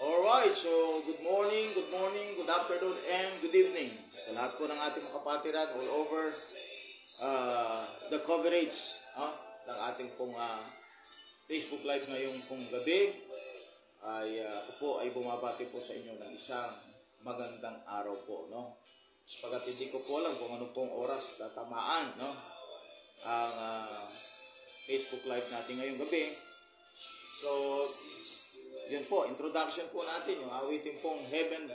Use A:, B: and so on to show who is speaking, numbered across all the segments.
A: Alright, so good morning, good afternoon, and good evening sa lahat po ng ating mga kapatiran all over the coverage ng ating pong Facebook Live ngayong pong gabi. Ako po ay bumabati po sa inyo ng isang magandang araw po, no? Sapagat hindi ko po alam kung ano pong oras tatamaan, no? Ang Facebook Live natin ngayong gabi. So, yun po, introduction po natin, yung awitin pong Heaven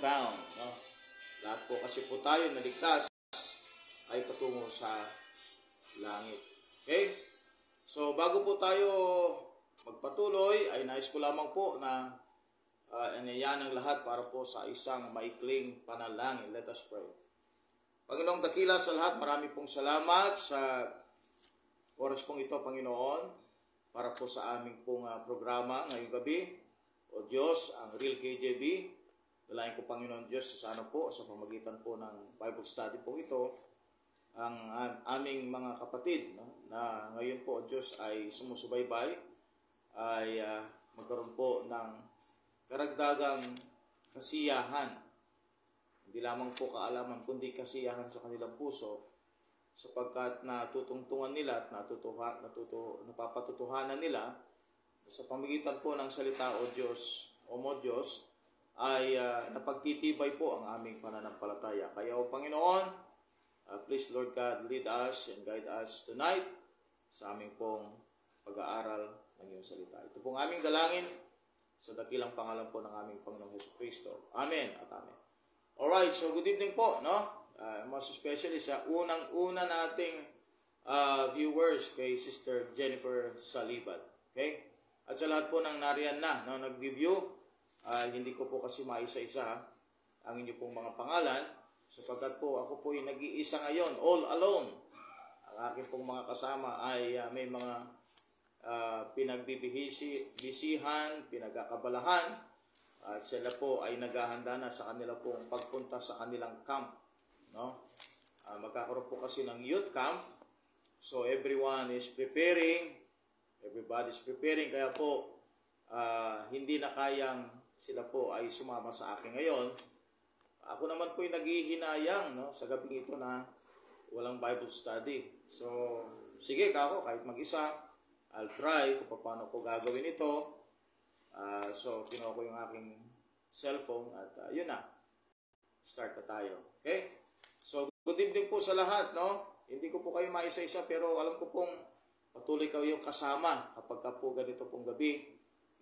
A: Bound, no? Lahat po kasi po tayo naligtas ay patungo sa langit. Okay? So, bago po tayo magpatuloy, ay nais ko lamang po na anayan ang lahat para po sa isang maikling panalangin. Let us pray. Panginoong dakila sa lahat, marami pong salamat sa oras pong ito, Panginoon, para po sa aming pong programa ngayong gabi. O Diyos, ang Real KJB, dalayan ko, Panginoon Diyos, sana po sa pamagitan po ng Bible study po ito, ang aming mga kapatid, no, na ngayon po, Diyos, ay sumusubaybay, ay magkaroon po ng karagdagang kasiyahan. Hindi lamang po kaalaman, kundi kasiyahan sa kanilang puso, sapagkat natutungtungan nila at napapatutuhanan nila sa pamagitan po ng salita o Diyos o mo Diyos ay napagtitibay po ang aming pananampalataya. Kaya o Panginoon, please Lord God, lead us and guide us tonight sa aming pong pag-aaral ng iyong salita. Ito pong aming dalangin sa dakilang pangalan po ng aming Panginoong Jesucristo. Amen at amen. Alright, so good evening po, no? Most especially sa unang-una nating viewers kay Sister Jennifer Salibat. Okay? At sa lahat po ng nariyan na, no, nag-review, hindi ko po kasi maisa-isa ang inyo pong mga pangalan, sapagkat po ako po ay nag-iisa ngayon, all alone. Ang aking pong mga kasama ay may mga pinagbibisihan, pinagkakabalahan, at sila po ay naghahanda na sa kanila pong pagpunta sa kanilang camp. No? Magkakaroon po kasi ng youth camp. So everyone is preparing. Everybody is preparing. Kaya po hindi na kayang sila po ay sumama sa akin ngayon, ako naman po yung naghihinayang, no, sa gabi ito na walang Bible study. So, sige kako, kahit mag-isa, I'll try kung paano ko gagawin ito. So, kinuha ko yung aking cellphone at yun na. Start na tayo. Okay? So, good evening po sa lahat, no? Hindi ko po kayo maisa-isa pero alam ko pong patuloy kayong kasama kapag ka po ganito pong gabi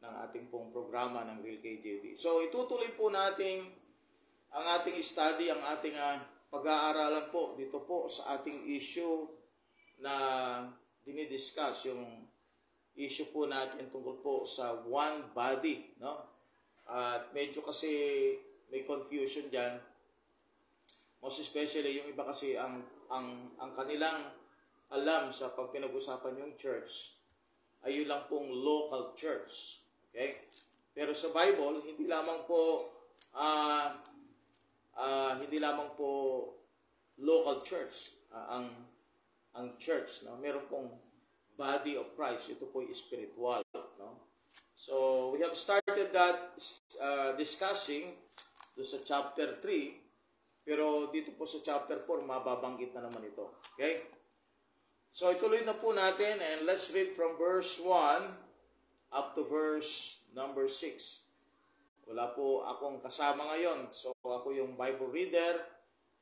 A: ng ating pong programa ng Real KJV. So, itutuloy po natin ang ating study, ang ating pag-aaralan po dito po sa ating issue na dinidiscuss, yung issue po natin tungkol po sa one body, no? At medyo kasi may confusion diyan. Most especially yung iba kasi ang kanilang alam sa pag pinag-usapan yung church ay yun lang pong local church. Okay? Pero sa Bible, hindi lamang po local church ang church, no? Meron pong body of Christ. Ito po yung spiritual, no? So we have started that discussing do sa chapter 3, pero dito po sa chapter 4 mababanggit na naman ito. Okay? So ituloy na po natin and let's read from verse 1 up to verse number 6. Wala po akong kasama ngayon. So, ako yung Bible reader.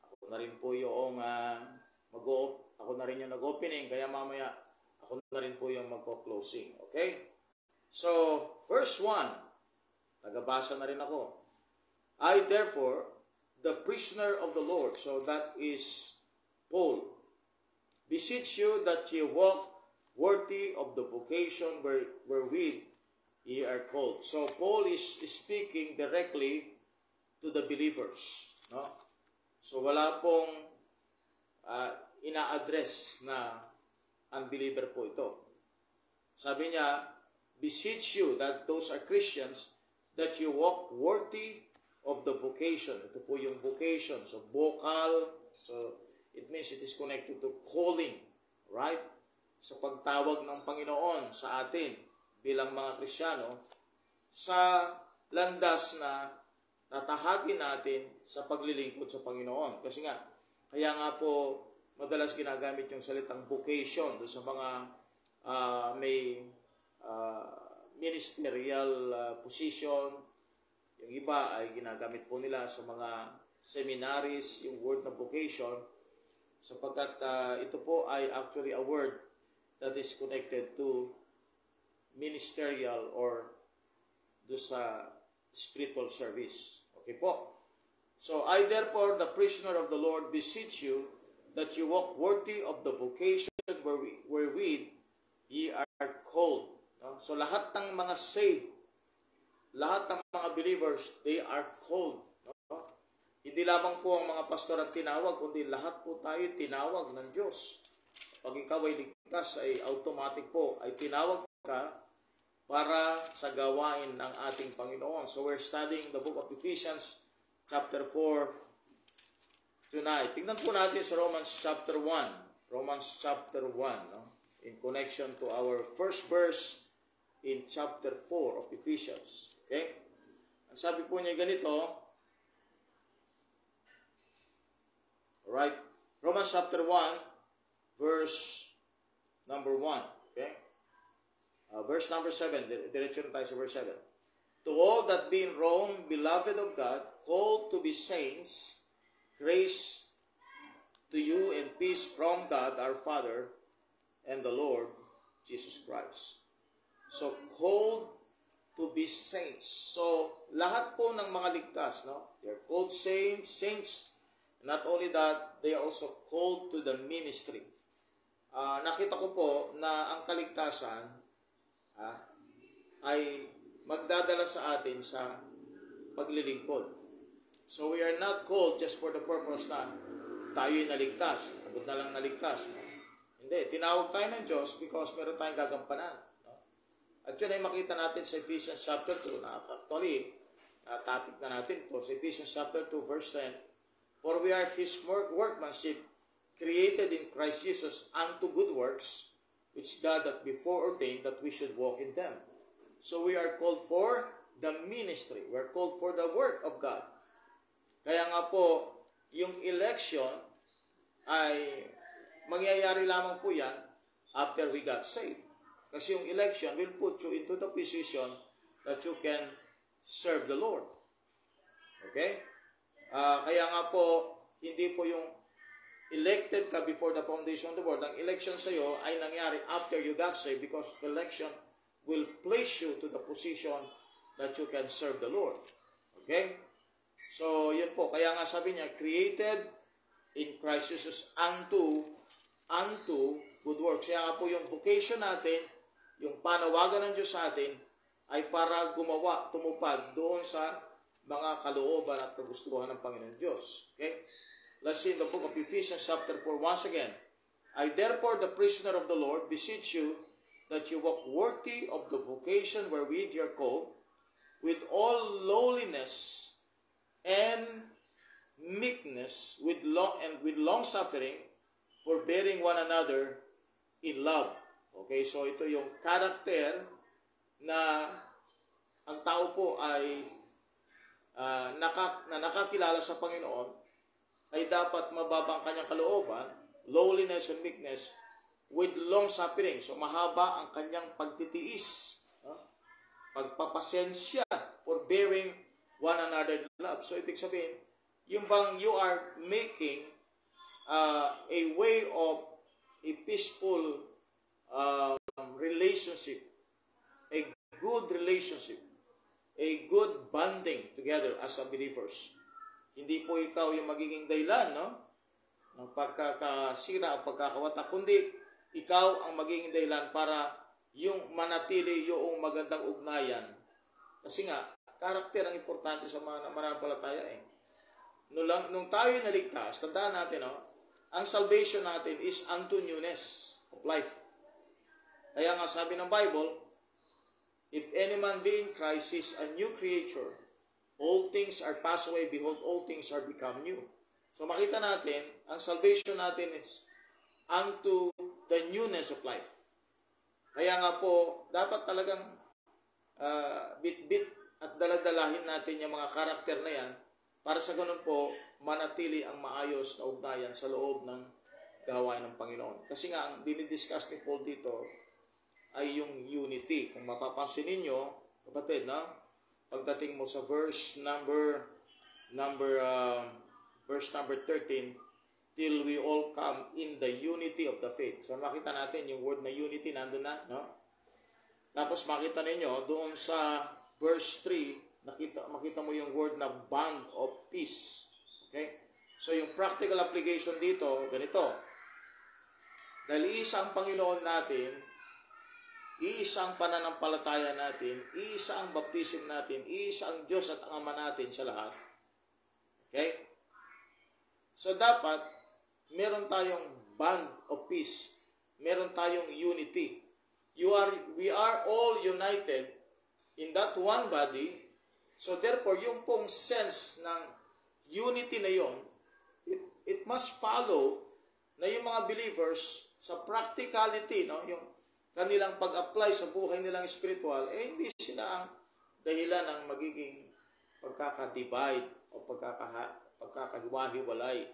A: Ako na rin po yung ako na rin yung nag-opening. Kaya mamaya, ako na rin po yung magpo-closing. Okay? So, verse 1. Tagabasa na rin ako. I therefore, the prisoner of the Lord. So, that is Paul. Beseech you that ye walk worthy of the vocation wherewith ye are called. So Paul is speaking directly to the believers, no? So wala pong ina-address na unbeliever po ito. Sabi niya, beseech you, that those are Christians, that you walk worthy of the vocation. Ito po yung vocation. So vocal, so it means it is connected to calling, right? Sa pagtawag ng Panginoon sa atin bilang mga Kristiyano sa landas na tatahagin natin sa paglilingkod sa Panginoon. Kasi nga, kaya nga po madalas ginagamit yung salitang vocation doon sa mga may ministerial position. Yung iba ay ginagamit po nila sa mga seminaries, yung word na vocation, sapagkat ito po ay actually a word that is connected to ministerial or do sa spiritual service. Okay po. So, I therefore, the prisoner of the Lord, beseech you that you walk worthy of the vocation wherewith ye are called. No? So, lahat ng mga saved, lahat ng mga believers, they are called. No? Hindi lamang po ang mga pastor ang tinawag, kundi lahat po tayo tinawag ng Diyos. Pag ikaw ay ligtas, ay automatic po, ay tinawag ka para sa gawain ng ating Panginoon. So we're studying the book of Ephesians chapter 4 tonight. Tingnan po natin sa Romans chapter 1. Romans chapter 1, no? In connection to our first verse in chapter 4 of Ephesians. Okay? Ang sabi po niya ganito, right? Romans chapter 1, verse number 1. Okay? Verse number 7, diretso na tayo sa verse 7. To all that be in Rome, beloved of God, called to be saints, grace to you and peace from God our Father and the Lord Jesus Christ. So, called to be saints. So, lahat po ng mga ligtas, no? They are called saints. Not only that, they are also called to the ministry. Nakita ko po na ang kaligtasan ay magdadala sa atin sa paglilingkod. So we are not called just for the purpose na tayo'y naligtas. Agad na lang naligtas. No? Hindi. Tinawag tayo ng Diyos because meron tayong gagampanan. No? At yun ay makita natin sa Ephesians chapter 2 na actually, topic na natin ito. Sa Ephesians chapter 2 verse 10, for we are His workmanship, created in Christ Jesus unto good works, which God hath before ordained that we should walk in them. So we are called for the ministry. We are called for the work of God. Kaya nga po, yung election ay mangyayari lamang po yan after we got saved. Kasi yung election will put you into the position that you can serve the Lord. Okay? Kaya nga po, hindi po yung elected ka before the foundation of the world. Ang election sa iyo ay nangyari after you got saved because election will place you to the position that you can serve the Lord. Okay? So, yun po. Kaya nga sabi niya, created in Christ Jesus unto good works. Kaya nga po yung vocation natin, yung panawagan ng Diyos sa atin, ay para gumawa, tumupad doon sa mga kalooban at kagustuhan ng Panginoon Diyos. Okay? Let's see in the book of Ephesians chapter 4 once again. I therefore, the prisoner of the Lord, beseech you that you walk worthy of the vocation wherewith you are called, with all lowliness and meekness, with long suffering, forbearing one another in love. Okay, so ito yung character na ang tao po ay nakakilala sa Panginoon, ay dapat mababang kanyang kalooban, lowliness and meekness, with long suffering. So mahaba ang kanyang pagtitiis, pagpapasensya, forbearing one another in love. So ibig sabihin, yung bang you are making a way of a peaceful relationship, a good relationship, a good bonding together as a believers. Hindi po ikaw yung magiging dahilan, no, ng pagkakasira o pagkakawata, kundi ikaw ang magiging dahilan para yung manatili yung magandang ugnayan. Kasi nga, karakter ang importante sa mga mananampalataya eh. Nung tayo naligtas, tandaan natin, no, ang salvation natin is unto newness of life. Kaya nga sabi ng Bible, if any man be in Christ, is a new creature. All things are passed away, behold, all things are become new. So makita natin, ang salvation natin is unto the newness of life. Kaya nga po, dapat talagang bit-bit at daladalahin natin yung mga karakter na yan para sa ganun po, manatili ang maayos na ugnayan sa loob ng gawain ng Panginoon. Kasi nga, ang dinidiscuss ni Paul dito ay yung unity. Kung mapapansin ninyo, kapatid, no? Pagdating mo sa verse number 13, till we all come in the unity of the faith. So makita natin yung word na unity nandun na, no? Tapos makita ninyo doon sa verse 3, makita mo yung word na bond of peace. Okay? So yung practical application dito, ganito. Dahil isa ang Panginoon natin, iisa ang pananampalataya natin, iisa ang baptism natin, iisa ang Diyos at ang Ama natin sa lahat. Okay? So dapat, meron tayong bond of peace. Meron tayong unity. We are all united in that one body. So therefore, yung pong sense ng unity na yon, it must follow na yung mga believers sa practicality, no, yung kanilang pag-apply sa buhay nilang spiritual, hindi sila ang dahilan ng magiging pagkaka-divide o pagkakahiwa-hiwalay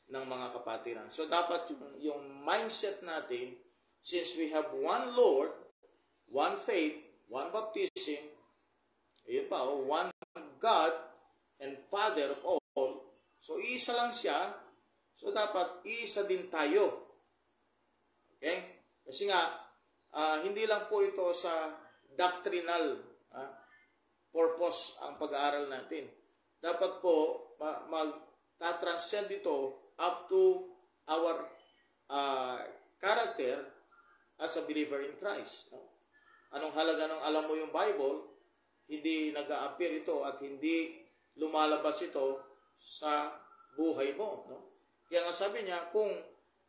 A: ng mga kapatiran. So dapat yung mindset natin, since we have one Lord, one faith, one baptism, ayun pa, one God and Father of all, so isa lang siya, so dapat isa din tayo. Okay? Kasi nga, hindi lang po ito sa doctrinal purpose ang pag-aaral natin. Dapat po mag-transcend ito up to our character as a believer in Christ. No? Anong halaga ng alam mo yung Bible, hindi nag-a-appear ito at hindi lumalabas ito sa buhay mo. No? Kaya nga sabi niya, kung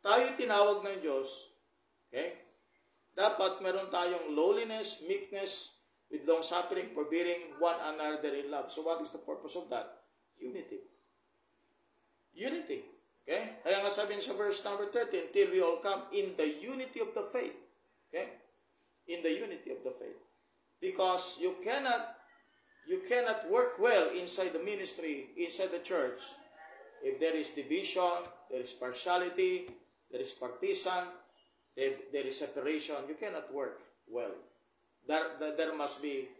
A: tayo tinawag ng Diyos, okay, dapat meron tayong lowliness, meekness, with long suffering, forbearing one another in love. So what is the purpose of that? Unity. Unity. Okay? Kaya nga sabi sa verse number 13, till we all come in the unity of the faith. Okay? In the unity of the faith. Because you cannot work well inside the ministry, inside the church, if there is division, there is partiality, there is partisan, there is separation. You cannot work well. There must be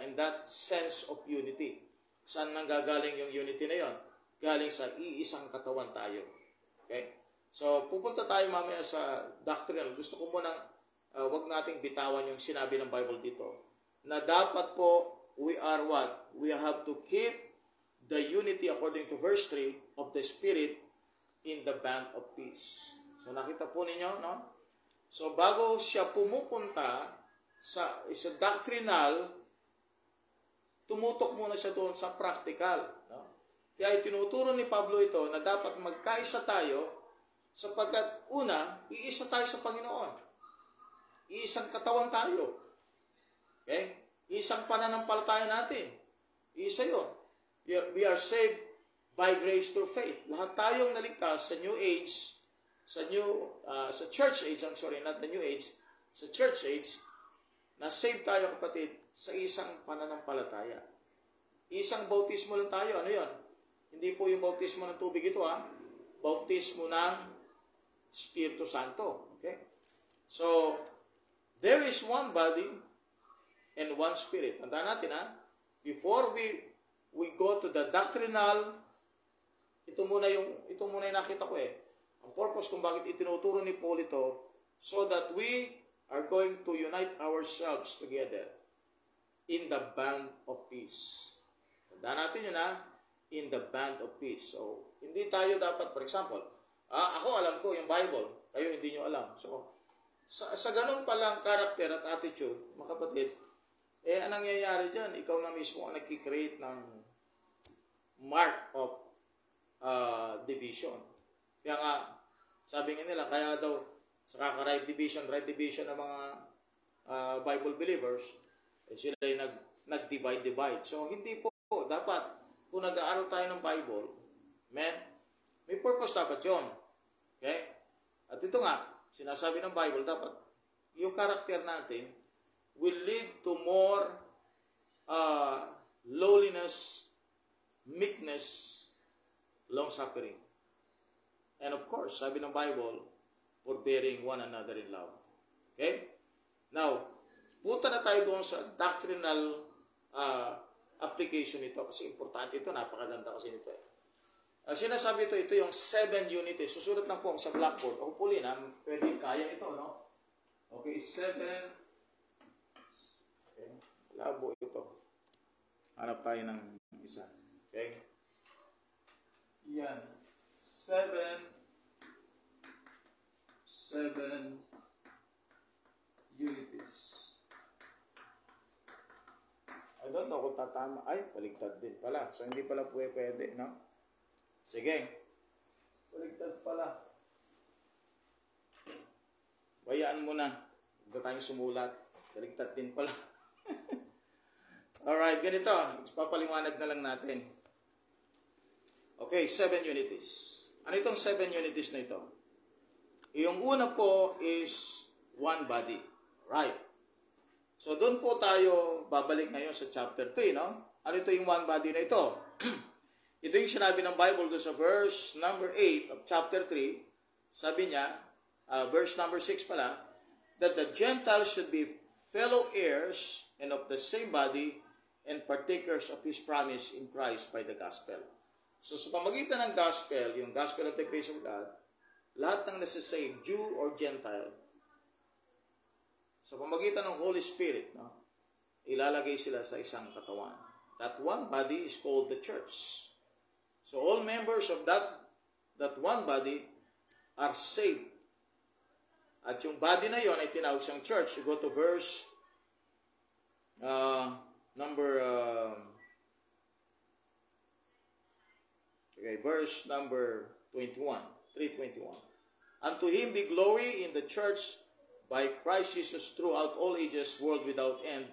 A: in that sense of unity. Saan nanggagaling yung unity na yon? Galing sa iisang katawan tayo. Okay? So, pupunta tayo mamaya sa doctrinal. Gusto ko munang wag nating bitawan yung sinabi ng Bible dito. Na dapat po, we are what? We have to keep the unity according to verse 3 of the Spirit in the band of peace. So, nakita po ninyo, no? So, bago siya pumupunta sa doctrinal, tumutok muna siya doon sa practical. No? Kaya itinuturo ni Pablo ito na dapat magkaisa tayo sapagkat una, iisa tayo sa Panginoon. Iisang katawan tayo. Okay? Isang pananampalataya natin. Isa yun. We are saved by grace through faith. Lahat tayong naligtas sa New Age, sa Church Age, I'm sorry, not the New Age, sa Church Age, na-save tayo kapatid sa isang pananampalataya. Isang bautismo lang tayo. Ano yun? Hindi po yung bautismo ng tubig ito, ha? Bautismo ng Espiritu Santo. Okay? So, there is one body and one Spirit. Tandaan natin, ha? Before we go to the doctrinal, ito muna yung nakita ko eh. Ang purpose kung bakit itinuturo ni Paul ito, so that we are going to unite ourselves together in the band of peace. Tandaan natin yun, ha? In the band of peace. So, hindi tayo dapat, for example, ako alam ko yung Bible, kayo hindi nyo alam. So, sa ganun palang character at attitude, mga kapatid, anong nangyayari dyan? Ikaw na mismo ang nagkikreate ng mark of division. Kaya nga, sabi nga nila, kaya daw sa kaka-right division ng mga Bible believers, sila ay nag-divide. So, hindi po. Dapat, kung nag-aaral tayo ng Bible, may purpose dapat yun. Okay? At ito nga, sinasabi ng Bible, dapat yung character natin will lead to more lowliness, meekness, long-suffering. And of course, sabi ng Bible, forbearing one another in love. Okay? Now, punta na tayo doon sa doctrinal application nito kasi importante ito, napakaganda kasi nito. Sinasabi ito yung 7 unities. Susulat lang po ako sa blackboard. Hopefully na, pwede kaya ito, no? Okay, 7. Okay, labo ito. Hanap tayo ng isa. Okay? Yan. 7 unities. I don't know kung tatama. Ay, baligtad din pala. So, hindi pala pwede, no? Sige. Baligtad pala. Bayaan mo na. Huwag tayong sumulat. Baligtad din pala. Alright, ganito. Papaliwanag na lang natin. Okay, 7 unities. Ano itong 7 unities na ito? Yung una po is one body. Right. So, doon po tayo babalik ngayon sa chapter 3, no? Ano ito yung one body na ito? Ito yung sinabi ng Bible doon sa verse number 8 of chapter 3. Sabi niya, verse number 6 pala, that the Gentiles should be fellow heirs and of the same body and partakers of His promise in Christ by the gospel. So, sa pamagitan ng gospel, yung gospel of the grace of God, lahat ng nasasave, Jew or Gentile, sa pamagitan ng Holy Spirit, no, ilalagay sila sa isang katawan. That one body is called the church. So all members of that one body are saved. At yung body na yon ay tinawag siyang church. You go to verse verse number 21, 3:21. Unto Him be glory in the church by Christ Jesus throughout all ages, world without end.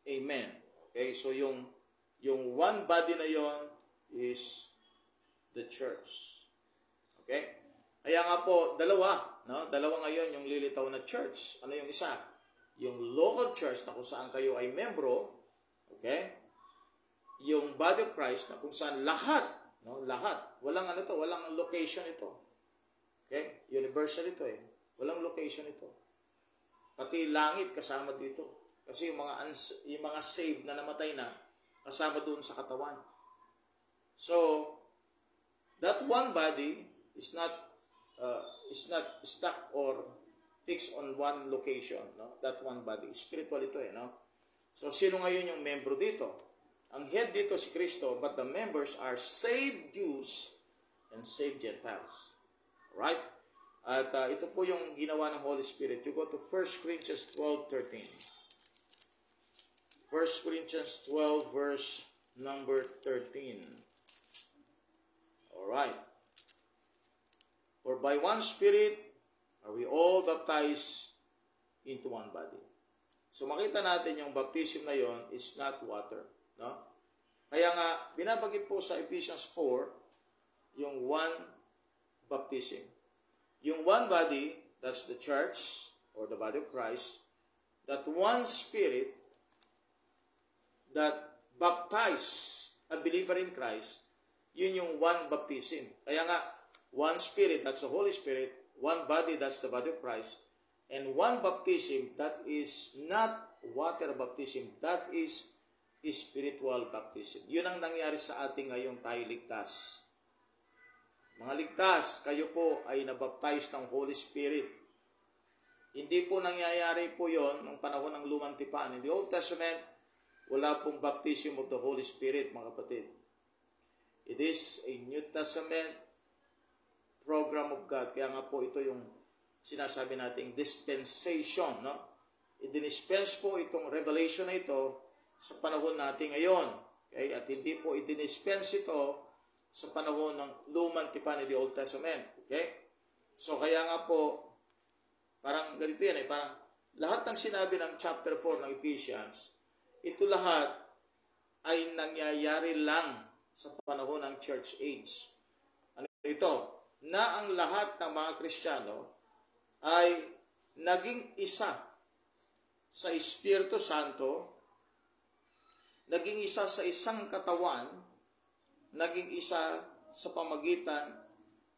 A: Amen. Okay, so yung one body na yon is the church. Okay? Kaya nga po, dalawa ngayon yung lilitaw na church. Ano yung isa? yung local church na kung saan kayo ay membro, okay? Yung body of Christ na kung saan lahat, no? Lahat. Walang ano to, walang location ito. Okay? Universal ito eh. Walang location ito. Pati langit kasama dito. Kasi yung mga saved na namatay na, kasama doon sa katawan. So, that one body is not stuck or fixed on one location. No? That one body. Spiritual ito eh. No? So, sino ngayon yung membro dito? Ang head dito si Kristo, but the members are saved Jews and saved Gentiles. Right? At ito po yung ginawa ng Holy Spirit. You go to 1 Corinthians 12:13. 1 Corinthians 12 verse number 13. Alright. For by one Spirit are we all baptized into one body. So makita natin yung baptism na yon is not water. No? Kaya nga, binabagit po sa Ephesians 4, yung one baptism. Yung one body, that's the church, or the body of Christ, that one Spirit, that baptize a believer in Christ, yun yung one baptism. Kaya nga, one Spirit, that's the Holy Spirit, one body, that's the body of Christ, and one baptism, that is not water baptism, that is spiritual baptism. Yun ang nangyari sa ating ngayong tayo ligtas. Mga ligtas, kayo po ay nabaptize ng Holy Spirit. Hindi po nangyayari po yon ng panahon ng lumang tipan. In the Old Testament, wala pong baptism of the Holy Spirit, mga kapatid. It is a New Testament program of God. Kaya nga po ito yung sinasabi nating dispensation. No? I-dispense po itong revelation na ito sa panahon natin ngayon. Okay? At hindi po i-dispense ito sa panahon ng lumang tipan ng the Old Testament. Okay? So kaya nga po, parang ganito yan eh, parang lahat ng sinabi ng chapter 4 ng Ephesians, ito lahat ay nangyayari lang sa panahon ng church age. Ano ito? Na ang lahat ng mga Kristiyano ay naging isa sa Espiritu Santo, naging isa sa isang katawan, naging isa sa pamagitan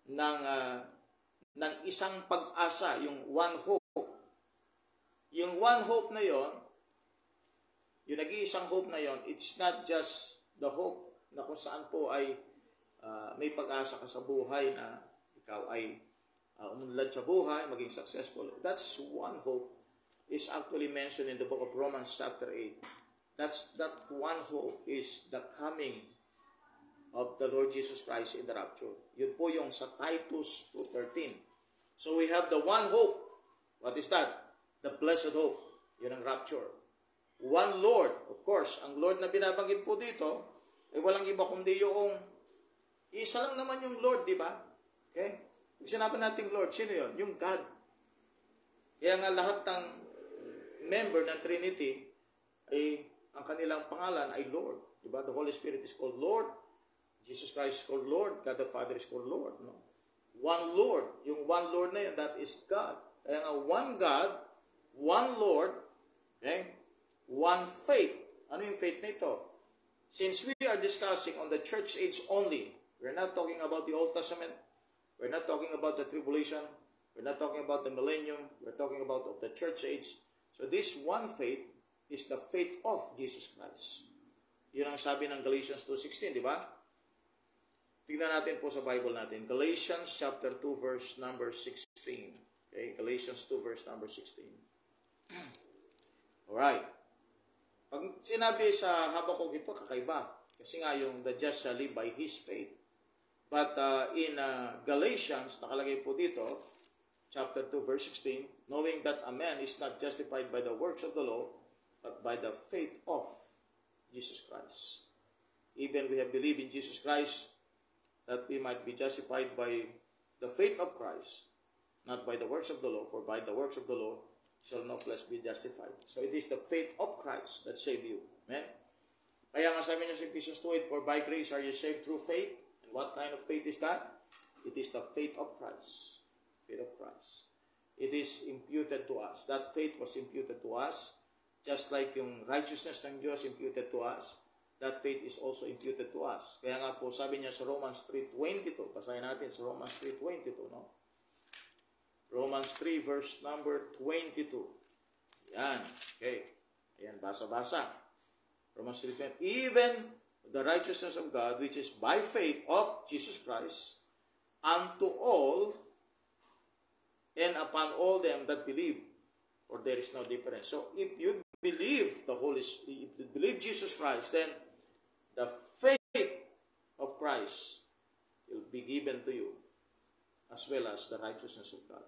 A: ng isang pag-asa, yung one hope. Yung one hope na yon, yung nag-iisang hope na yon, it's not just the hope na kung saan po ay may pag-asa ka sa buhay na ikaw ay umunlad sa buhay, maging successful. That's one hope is actually mentioned in the book of Romans chapter 8. That one hope is the coming of the Lord Jesus Christ in the rapture. Yun po yung sa Titus 2:13. So we have the one hope. What is that? The blessed hope. Yun ang rapture. One Lord. Of course, ang Lord na binabanggit po dito, ay walang iba kundi yung isa lang naman yung Lord, di ba? Okay? Kung sinabi natin Lord, sino yun? Yung God. Kaya nga lahat ng member ng Trinity ay ang kanilang pangalan ay Lord. Diba? The Holy Spirit is called Lord. Jesus Christ is called Lord. God the Father is called Lord. No? One Lord. Yung one Lord na yun, that is God. Kaya nga, one God, one Lord, okay? One faith. Ano yung faith na ito? Since we are discussing on the church age only, we're not talking about the Old Testament, we're not talking about the tribulation, we're not talking about the millennium, we're talking about the church age. So this one faith is the faith of Jesus Christ. Yun ang sabi ng Galatians 2:16, di ba? Tingnan natin po sa Bible natin. Galatians chapter 2 verse number 16. Okay, Galatians 2 verse number 16. Alright. Pag sinabi sa Habakkuk ito, kakaiba. Kasi nga yung the just shall live by his faith. But in Galatians, nakalagay po dito, chapter 2 verse 16, knowing that a man is not justified by the works of the law, but by the faith of Jesus Christ. Even we have believed in Jesus Christ, that we might be justified by the faith of Christ, not by the works of the law, for by the works of the law shall no flesh be justified. So it is the faith of Christ that save you. Amen? Kaya nga sabi niya sa Ephesians 2:8, for by grace are you saved through faith. And what kind of faith is that? It is the faith of Christ. Faith of Christ. it is imputed to us. That faith was imputed to us. Just like yung righteousness ng Diyos imputed to us, that faith is also imputed to us. Kaya nga po, sabi niya sa Romans 3:22, basahin natin sa Romans 3:22, no? Romans 3 verse number 22. Yan. Okay. Ayan, basa-basa. Romans 3:22. Even the righteousness of God, which is by faith of Jesus Christ, unto all and upon all them that believe, for there is no difference. So, if you believe if you believe Jesus Christ, then the faith of Christ will be given to you as well as the righteousness of God.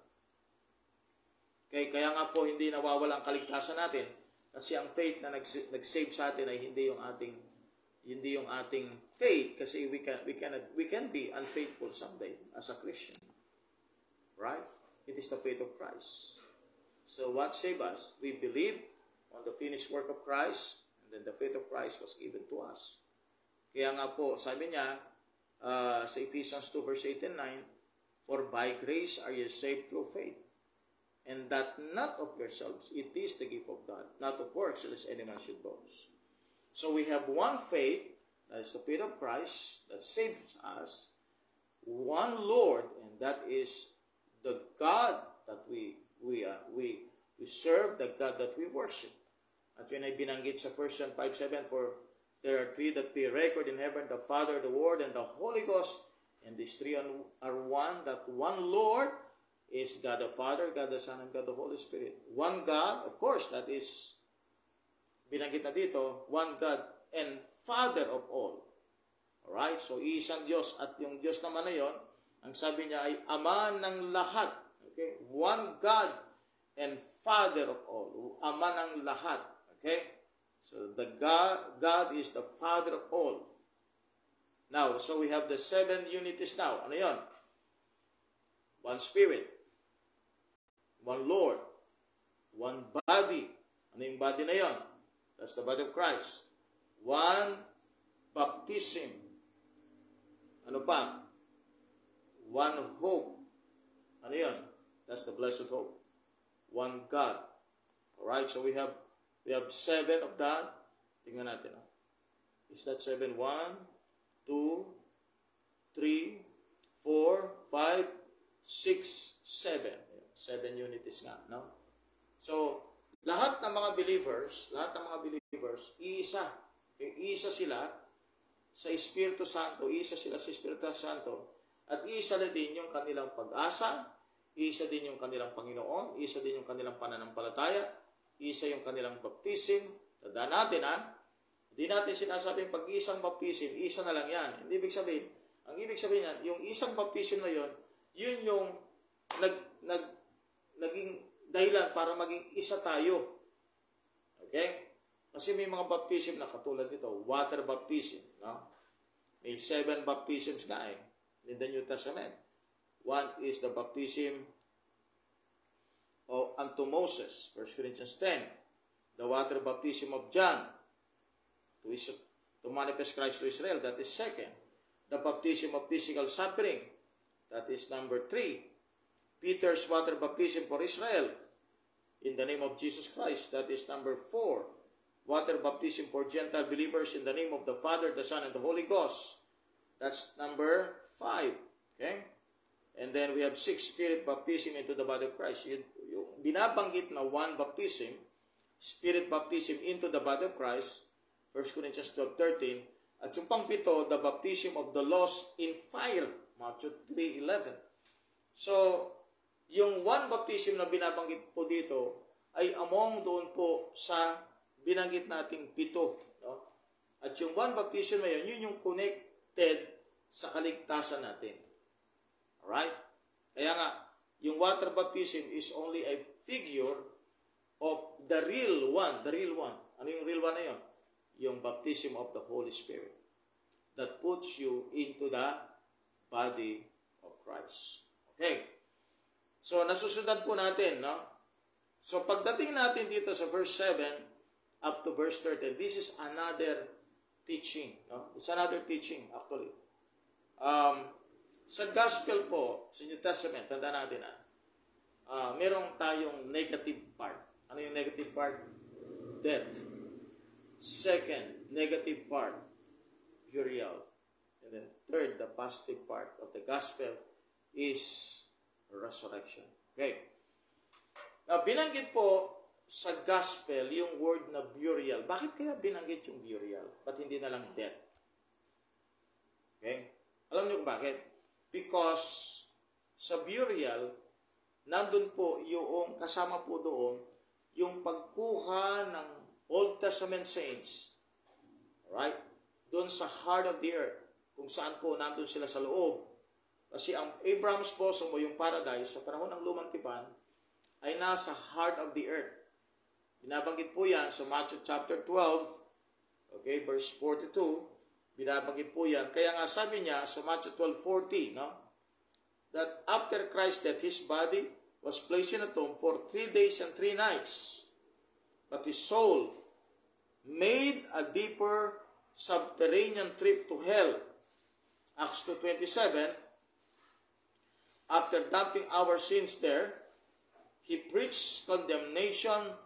A: Okay, kaya nga po hindi nawawala ang kaligtasan natin kasi ang faith na nag-save sa atin ay hindi yung ating faith kasi we can be unfaithful someday as a Christian. Right? It is the faith of Christ. So what saved us? We believe on the finished work of Christ, and then the faith of Christ was given to us. Kaya nga po, sabi niya sa Ephesians 2 verse 8 and 9, for by grace are you saved through faith, and that not of yourselves, it is the gift of God, not of works, lest any man should boast. So we have one faith, that is the faith of Christ, that saves us, one Lord, and that is the God that we serve, the God that we worship. At yun ay binanggit sa 1 John 5:7, for there are three that bear record in heaven, the Father, the Word, and the Holy Ghost, and these three are one, that one Lord is God the Father, God the Son, and God the Holy Spirit. One God, of course, that is binanggit na dito, one God and Father of all. Alright? So, isang Diyos, at yung Diyos naman na yon, ang sabi niya ay Ama ng lahat. Okay? One God and Father of all. Ama ng lahat. Okay? So, God is the Father of all. Now, so we have the 7 unities now. Ano yon? One Spirit. One Lord. One body. Ano yung body na yon? That's the body of Christ. One baptism. Ano pa? One hope. Ano yon? That's the blessed hope. One God. Alright, so we have 7 of that. Tingnan natin. Is that 7? 1, 2, 3, 4, 5, 6, 7. 7 unities nga, no? So, lahat ng mga believers, iisa. Iisa sila sa Espiritu Santo, at iisa na din yung kanilang pag-asa, isa din yung kanilang Panginoon, isa din yung kanilang pananampalataya, isa yung kanilang baptism. Tandaan natin, hindi natin sinasabing pag-isang baptism, isa na lang yan. Ang ibig sabihin yan, yung isang baptism na yon, yun yung naging dahilan para maging isa tayo. Okay? Kasi may mga baptism na katulad nito, water baptism. No? May 7 baptisms nga in the New Testament. One is the baptism unto Moses, 1 Corinthians 10. The water baptism of John to manifest Christ to Israel, that is 2nd. The baptism of physical suffering, that is number 3. Peter's water baptism for Israel in the name of Jesus Christ, that is number 4. Water baptism for Gentile believers in the name of the Father, the Son, and the Holy Ghost. That's number 5. Okay? And then we have 6, Spirit baptism into the body of Christ. Yung binabanggit na 1 baptism, Spirit baptism into the body of Christ, 1 Corinthians 12:13. At yung pang-7, the baptism of the lost in fire, Matthew 3:11. So, yung 1 baptism na binabanggit po dito ay among doon po sa binanggit nating 7. No? At yung 1 baptism na yun yung connected sa kaligtasan natin. Alright? Kaya nga, yung water baptism is only a figure of the real one. The real one. Ano yung real one na yun? Yung baptism of the Holy Spirit that puts you into the body of Christ. Okay? So, nasusundan po natin, no? So, pagdating natin dito sa verse 7, up to verse 13, this is another teaching. No? It's another teaching, actually. Sa gospel po, sa New Testament, tanda natin merong tayong negative part. Ano yung negative part? Death. Second, negative part, burial. And then third, the positive part of the gospel is resurrection. Okay. Now, binanggit po sa gospel yung word na burial. Bakit kaya binanggit yung burial? Ba't hindi na lang death? Okay? Alam niyo kung bakit? Because sa burial, nandun po yung, kasama po doon, yung pagkuha ng Old Testament saints, right? Doon sa heart of the earth, kung saan po nandun sila sa loob. Kasi ang Abraham's bosom o yung paradise sa panahon ng Lumang Tipan ay nasa heart of the earth. Binabanggit po yan sa Matthew chapter 12, okay, verse 42, binabanggit po yan. Kaya nga sabi niya sa Matthew 12:40, no? That after Christ's death, his body was placed in a tomb for 3 days and 3 nights. But his soul made a deeper subterranean trip to hell. Acts 2:27, after dumping our sins there, he preached condemnation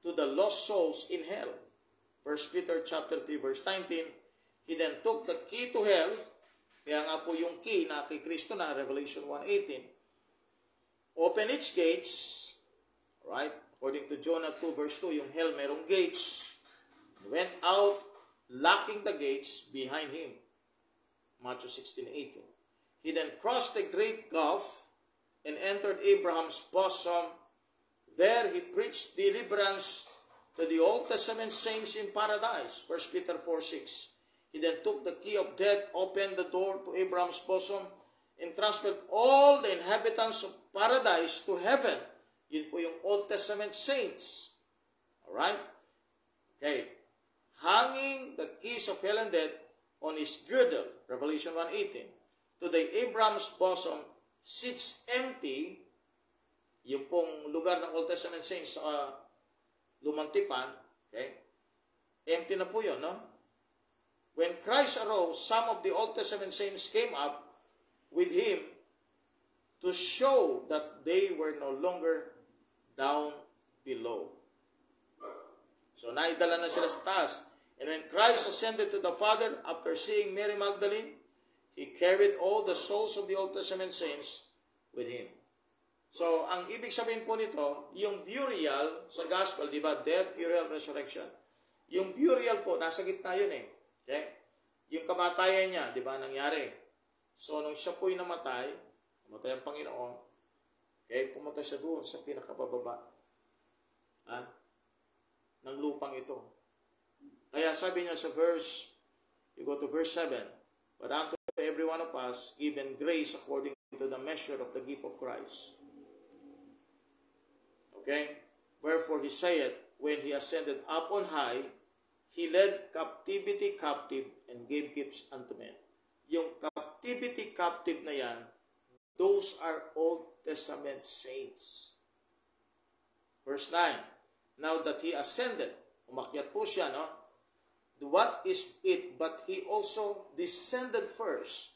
A: to the lost souls in hell. 1 Peter chapter 3 verse 19, he then took the key to hell. Kaya nga po yung key na kay Kristo na, Revelation 1:18, open its gates, right? According to Jonah 2 verse 2, yung hell merong gates, went out, locking the gates behind him. Matthew 16:18. He then crossed the great gulf and entered Abraham's bosom. There he preached deliverance to the Old Testament saints in paradise. 1 Peter 4:6. He then took the key of death, opened the door to Abraham's bosom, and transferred all the inhabitants of paradise to heaven. Yun po yung Old Testament saints. Alright? Okay. Hanging the keys of hell and death on his girdle, Revelation 1:18. Today, Abraham's bosom sits empty. Yung pong lugar ng Old Testament saints sa Lumang Tipan, okay? Empty na po yun, no? When Christ arose, some of the Old Testament saints came up with him to show that they were no longer down below. So, naidala na sila sa taas. And when Christ ascended to the Father, after seeing Mary Magdalene, he carried all the souls of the Old Testament saints with him. So, ang ibig sabihin po nito, yung burial sa gospel, di ba? Death, burial, resurrection. Yung burial po, nasa gitna yun eh. Okay? Yung kamatayan niya, di ba, nangyari. So, nung siya po'y namatay ang Panginoon, okay, pumunta siya doon sa pinakabababa ng lupang ito. Kaya sabi niya sa verse, you go to verse 7, but unto every one of us, given grace according to the measure of the gift of Christ. Okay? Wherefore he saith, when he ascended up on high, he led captivity captive and gave gifts unto men. Yung captivity captive na yan, those are Old Testament saints. Verse 9, now that he ascended, umakyat po siya, no? What is it? But he also descended first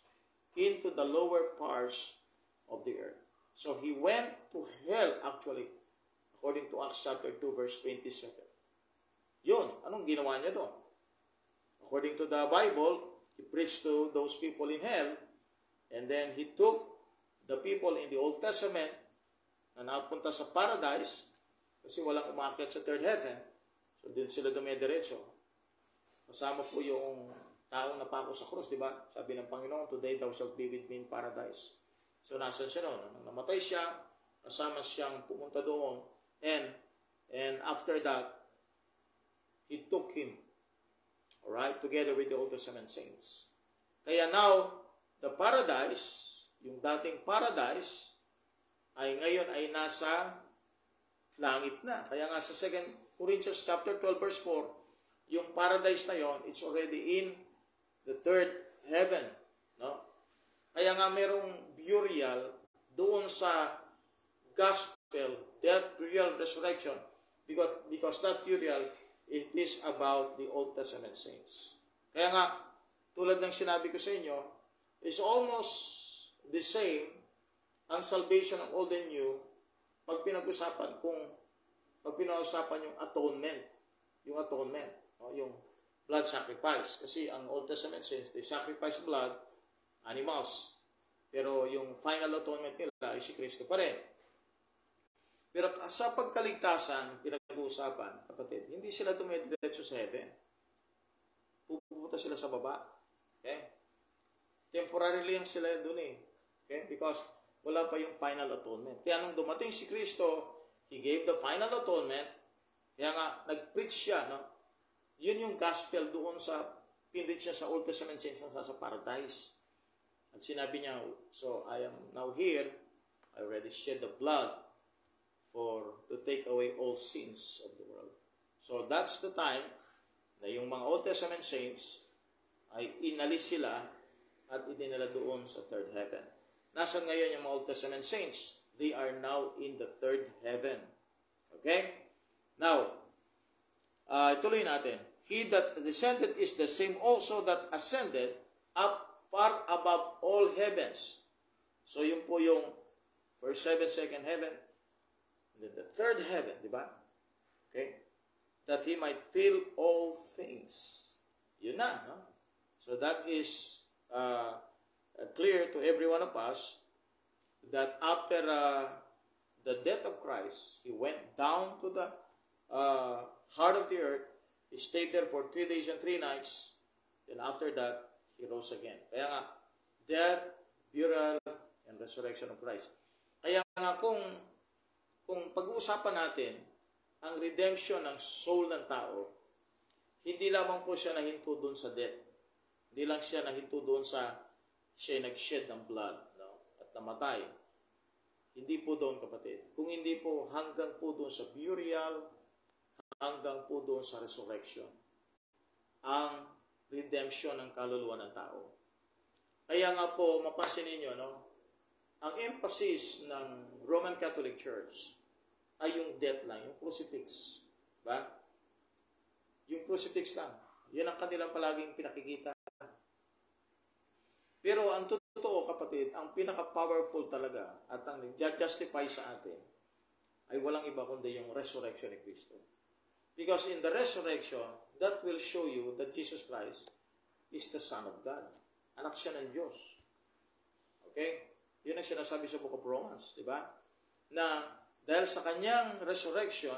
A: into the lower parts of the earth. So he went to hell actually, according to Acts chapter 2 verse 27. Yun, anong ginawa niya doon? According to the Bible, he preached to those people in hell, and then he took the people in the Old Testament na napunta sa paradise, kasi walang umakyat sa third heaven, so din sila dumediretso. Kasama po yung taong napako sa krus, di ba? Sabi ng Panginoon, today thou shalt be with me in paradise. So nasan siya noon? Nang namatay siya, kasama siyang pumunta doon, and after that, he took him, alright, together with the Old Testament saints. Kaya now, the paradise, yung dating paradise, ay ngayon ay nasa langit na. Kaya nga sa 2 Corinthians chapter 12 verse 4, yung paradise na yon, it's already in the third heaven. No? Kaya nga merong burial doon sa gospel, death, burial, resurrection, because that burial, it is about the Old Testament saints. Kaya nga, tulad ng sinabi ko sa inyo, is almost the same ang salvation ng Old and New pag pinag-usapan yung atonement, yung blood sacrifice. Kasi ang Old Testament says they sacrifice blood, animals. Pero yung final atonement nila ay si Kristo pa rin. Pero sa pagkaligtasan, pinag-uusapan, kapatid, hindi sila dumidiretso sa heaven. Pupunta sila sa baba. Okay? Temporarily lang sila doon eh. Okay? Because wala pa yung final atonement. Kaya nung dumating si Kristo, He gave the final atonement. Kaya nga, nag-preach siya, no? Yun yung gospel doon sa pinreach siya sa Old Testament saints sa paradise. At sinabi niya, so I am now here, I already shed the blood to take away all sins of the world. So that's the time na yung mga Old Testament saints ay inalis sila at idinala doon sa third heaven. Nasaan ngayon yung mga Old Testament saints? They are now in the third heaven. Okay? Now, ituloy natin. He that descended is the same also that ascended up far above all heavens. So, yun po yung first heaven, second heaven, and then the third heaven, di ba? Okay? That He might fill all things. Yun na, no? So, that is clear to every one of us that after the death of Christ, He went down to the heart of the earth. He stayed there for 3 days and 3 nights. Then after that, He rose again. Kaya nga, death, burial, and resurrection of Christ. Kaya nga kung pag-uusapan natin ang redemption ng soul ng tao, hindi lamang po siya nahinto doon sa death. Hindi lang siya nahinto doon sa siya nag-shed ng blood, no? At namatay. Hindi po doon, kapatid. Kung hindi po, hanggang po doon sa burial, hanggang po doon sa resurrection. Ang redemption ng kaluluwa ng tao. Kaya nga po, mapansin ninyo, no? Ang emphasis ng Roman Catholic Church ay yung death lang, yung crucifix. Ba? Yung crucifix lang. Yan ang kanilang palaging pinakikita. Pero ang totoo, kapatid, ang pinaka-powerful talaga at ang nag-justify sa atin ay walang iba kundi yung resurrection ni Kristo. Because in the resurrection, that will show you that Jesus Christ is the Son of God. Anak siya ng Diyos. Okay? Yun ang sinasabi sa Book of Romans, di ba? Na dahil sa kanyang resurrection,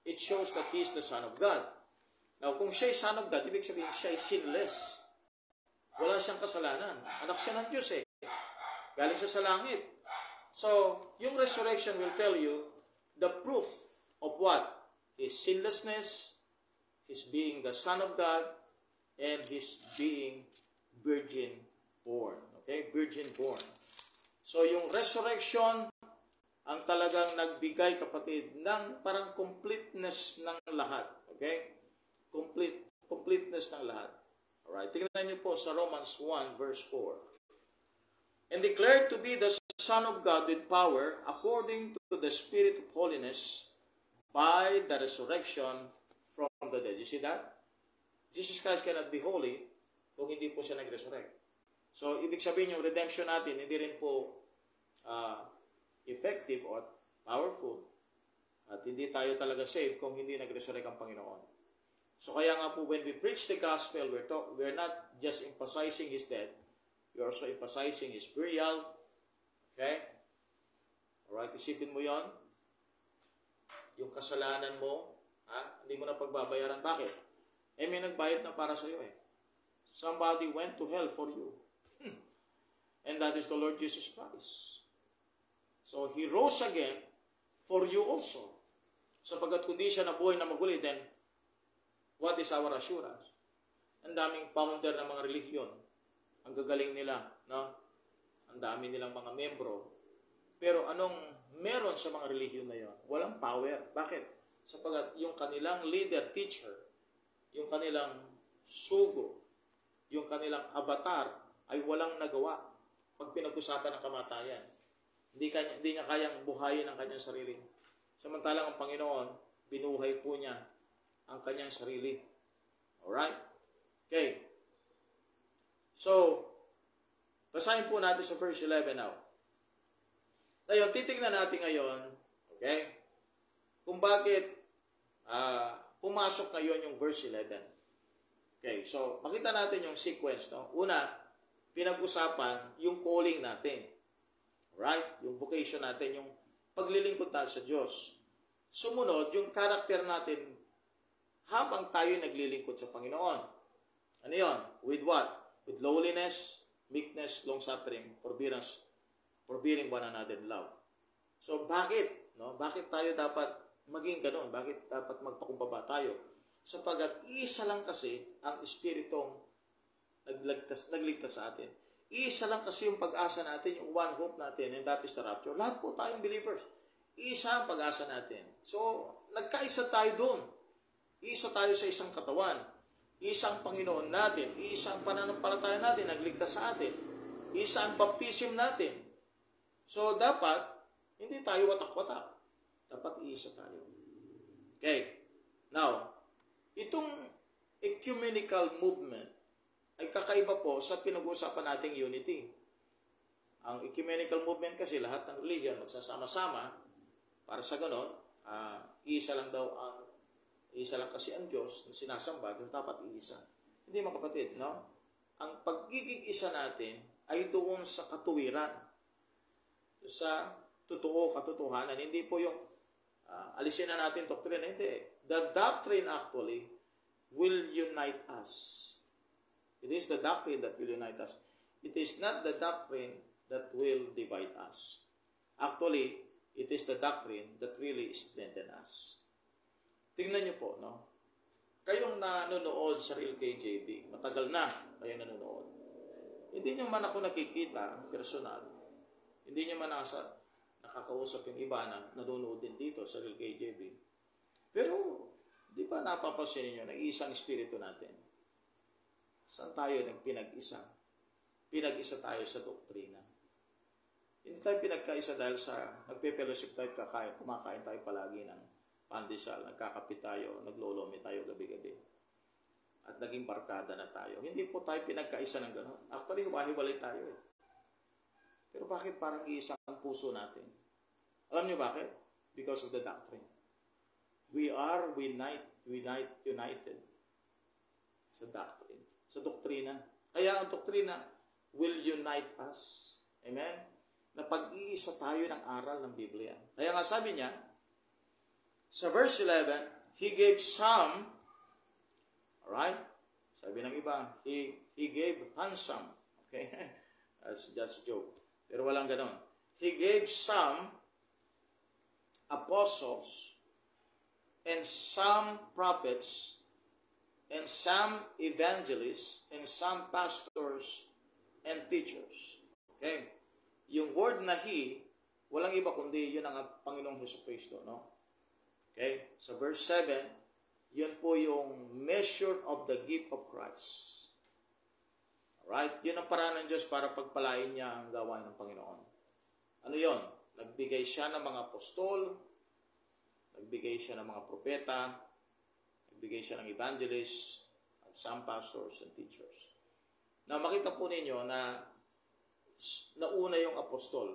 A: it shows that He is the Son of God. Now, kung siya ay Son of God, ibig sabihin siya ay sinless. Wala siyang kasalanan. Anak siya ng Diyos eh. Galing siya sa langit. So, yung resurrection will tell you the proof of what? His sinlessness, His being the Son of God, and His being virgin born. Okay? Virgin born. So, yung resurrection, ang talagang nagbigay, kapatid, ng parang completeness ng lahat. Okay? Completeness ng lahat. Alright, tingnan niyo po sa Romans 1 verse 4. And declared to be the Son of God with power according to the Spirit of holiness by the resurrection from the dead. You see that? Jesus Christ cannot be holy kung hindi po siya nag-resurrect. So, ibig sabihin yung redemption natin, hindi rin po effective or powerful. At hindi tayo talaga saved kung hindi nag-resurrect ang Panginoon. So kaya nga po when we preach the gospel, we're not just emphasizing His death, we're also emphasizing His burial. Okay? Alright, isipin mo yon. Yung kasalanan mo, hindi mo na pagbabayaran. Bakit? May nagbayad na para sa iyo eh. Somebody went to hell for you. And that is the Lord Jesus Christ. So He rose again for you also. Sapagkat kundi siya nabuhay na maguli, then what is our assurance? Ang daming founder ng mga relihiyon. Ang gagaling nila, no? Ang dami nilang mga membro. Pero anong meron sa mga relihiyon na yon? Walang power. Bakit? Sapagkat yung kanilang leader, teacher, yung kanilang sugo, yung kanilang avatar ay walang nagawa pag pinag-usapan ng kamatayan. Hindi niya kayang buhayin ang kanyang sarili. Samantalang ang Panginoon, binuhay po niya ang kanyang sarili. Alright? Okay. So, basahin po natin sa verse 11 now. Ngayon, titignan natin ngayon Okay? Kung bakit pumasok ngayon yung verse 11. Okay, so makita natin yung sequence. No? Una, pinag-usapan yung calling natin. Right? Yung vocation natin, yung paglilingkod natin sa Diyos. Sumunod, yung character natin habang tayo naglilingkod sa Panginoon. Ano yun? With what? With lowliness, meekness, long-suffering, forbearing one another in love. So, bakit? No? Bakit tayo dapat maging ganun? Bakit dapat magpakumbaba tayo? Sapagat isa lang kasi ang Espiritong nagligtas sa atin. Isa lang kasi yung pag-asa natin, yung one hope natin, and that is the rapture. Lahat po tayong believers. Isa ang pag-asa natin. So, nagkaisa tayo doon. Isa tayo sa isang katawan. Isang Panginoon natin. Isang pananampalataya natin, nagligtas sa atin. Isa ang baptism natin. So, dapat, hindi tayo watak-watak. Dapat iisa tayo. Okay. Now, itong ecumenical movement ay kakaiba po sa pinag-uusapan nating unity. Ang ecumenical movement kasi lahat ng religion magsasama-sama para sa ganon, isa lang kasi ang Diyos na sinasamba, dapat iisa. Hindi mga kapatid, no? Ang pagiging isa natin ay doon sa katuwiran, sa katotohanan. Hindi po yung alisin na natin doctrine. Hindi. The doctrine actually will unite us. It is the doctrine that will unite us. It is not the doctrine that will divide us. Actually, it is the doctrine that really strengthens us. Tingnan niyo po, no? Kayong nanonood sa Real KJB, matagal na kayo nanonood. Hindi niyo man ako nakikita, personal. Hindi niyo man nakakausap yung iba na nanonood din dito sa Real KJB. Pero, di ba napapansin niyo na isang espiritu natin? Saan tayo pinag-isa? Pinag-isa tayo sa doktrina. Hindi tayo pinagkaisa dahil sa nagpe-fellowship tayo, kumakain tayo palagi ng pandesal, nagkakapit tayo, naglolomi tayo gabi-gabi. At naging barkada na tayo. Hindi po tayo pinagkaisa ng gano'n. Actually, humahiwalay tayo eh. Pero bakit parang iisa ang puso natin? Alam niyo bakit? Because of the doctrine. We are united sa doctrine, sa doktrina. Kaya ang doktrina will unite us. Amen? Na pag-iisa tayo ng aral ng Biblia. Kaya nga sabi niya, sa verse 11, He gave some, alright? Sabi ng iba, He gave handsome. Okay? That's a joke. Pero walang ganon. He gave some apostles and some prophets and some evangelists and some pastors and teachers. Okay? Yung word na He, walang iba kundi yun ang Panginoong Jesucristo, no? Okay? Sa verse 7, yun po yung measure of the gift of Christ. Alright? Yun ang paraan ng Diyos para pagpalain niya ang gawain ng Panginoon. Ano yun? Nagbigay siya ng mga apostol, nagbigay siya ng mga propeta, nagbigay siya ng evangelists, at some pastors and teachers. Na makita po ninyo na nauna yung apostol.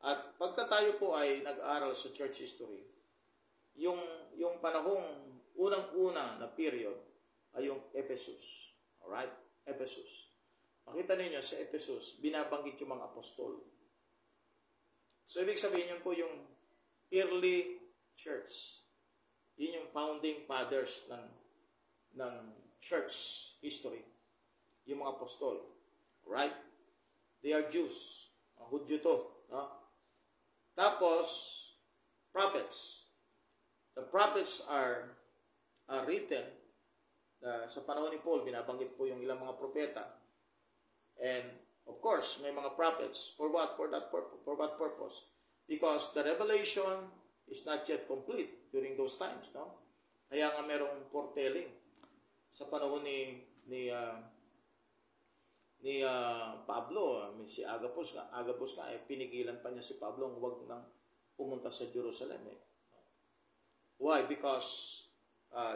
A: At pagka tayo po ay nag-aral sa church history, yung panahong unang-una na period ay yung Ephesus. Alright? Ephesus. Makita ninyo sa Ephesus, binabanggit yung mga apostol. So, ibig sabihin yun po yung early church. Yun yung founding fathers ng church history. Yung mga apostol. Right? They are Jews. Hudyo to. No? Tapos, prophets. The prophets are written. Sa panahon ni Paul, binabanggit po yung ilang mga propeta. And, of course, may mga prophets. For what? For what purpose? Because the revelation is not yet complete during those times, no? Kaya nga merong foretelling sa panahon ni Pablo, si Agabus nga, pinigilan pa niya si Pablo huwag nang pumunta sa Jerusalem. Why? Because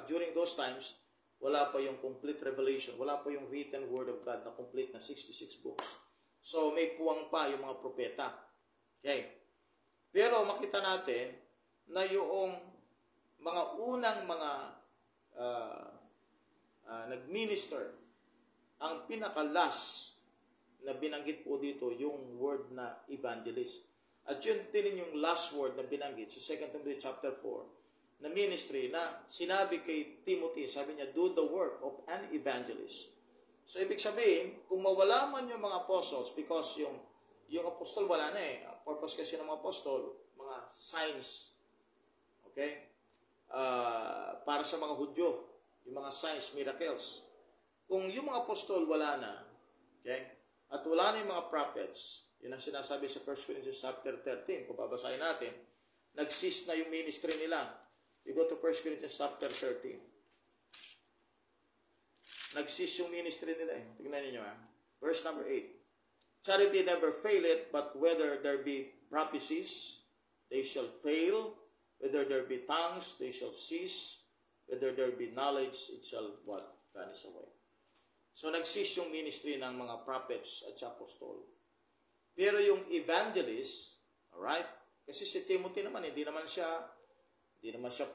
A: during those times, wala pa yung complete revelation, wala pa yung written word of God na complete na 66 books. So, may puwang pa yung mga propeta. Okay? Pero makita natin na yung mga unang mga nag-minister, ang pinaka-last na binanggit po dito yung word na evangelist. At yun din yung last word na binanggit sa 2 Timothy chapter 4 na ministry na sinabi kay Timothy, sabi niya, do the work of an evangelist. So ibig sabihin, kung mawala man yung mga apostles, because yung apostol wala na eh. Ang purpose kasi ng mga apostol, mga signs. Okay? Para sa mga Hudyo, yung mga signs, miracles. Kung yung mga apostol wala na, okay? At wala na yung mga prophets, yun ang sinasabi sa 1 Corinthians chapter 13, kung babasahin natin, nag-cease na yung ministry nila. You go to 1 Corinthians chapter 13. Nag-cease yung ministry nila eh. Tingnan niyo verse number 8. Charity never faileth, but whether there be prophecies, they shall fail. Whether there be tongues, they shall cease. Whether there be knowledge, it shall what? Vanish away. So nag-cease yung ministry ng mga prophets at apostol. Pero yung evangelist, alright? Kasi si Timothy naman, hindi naman siya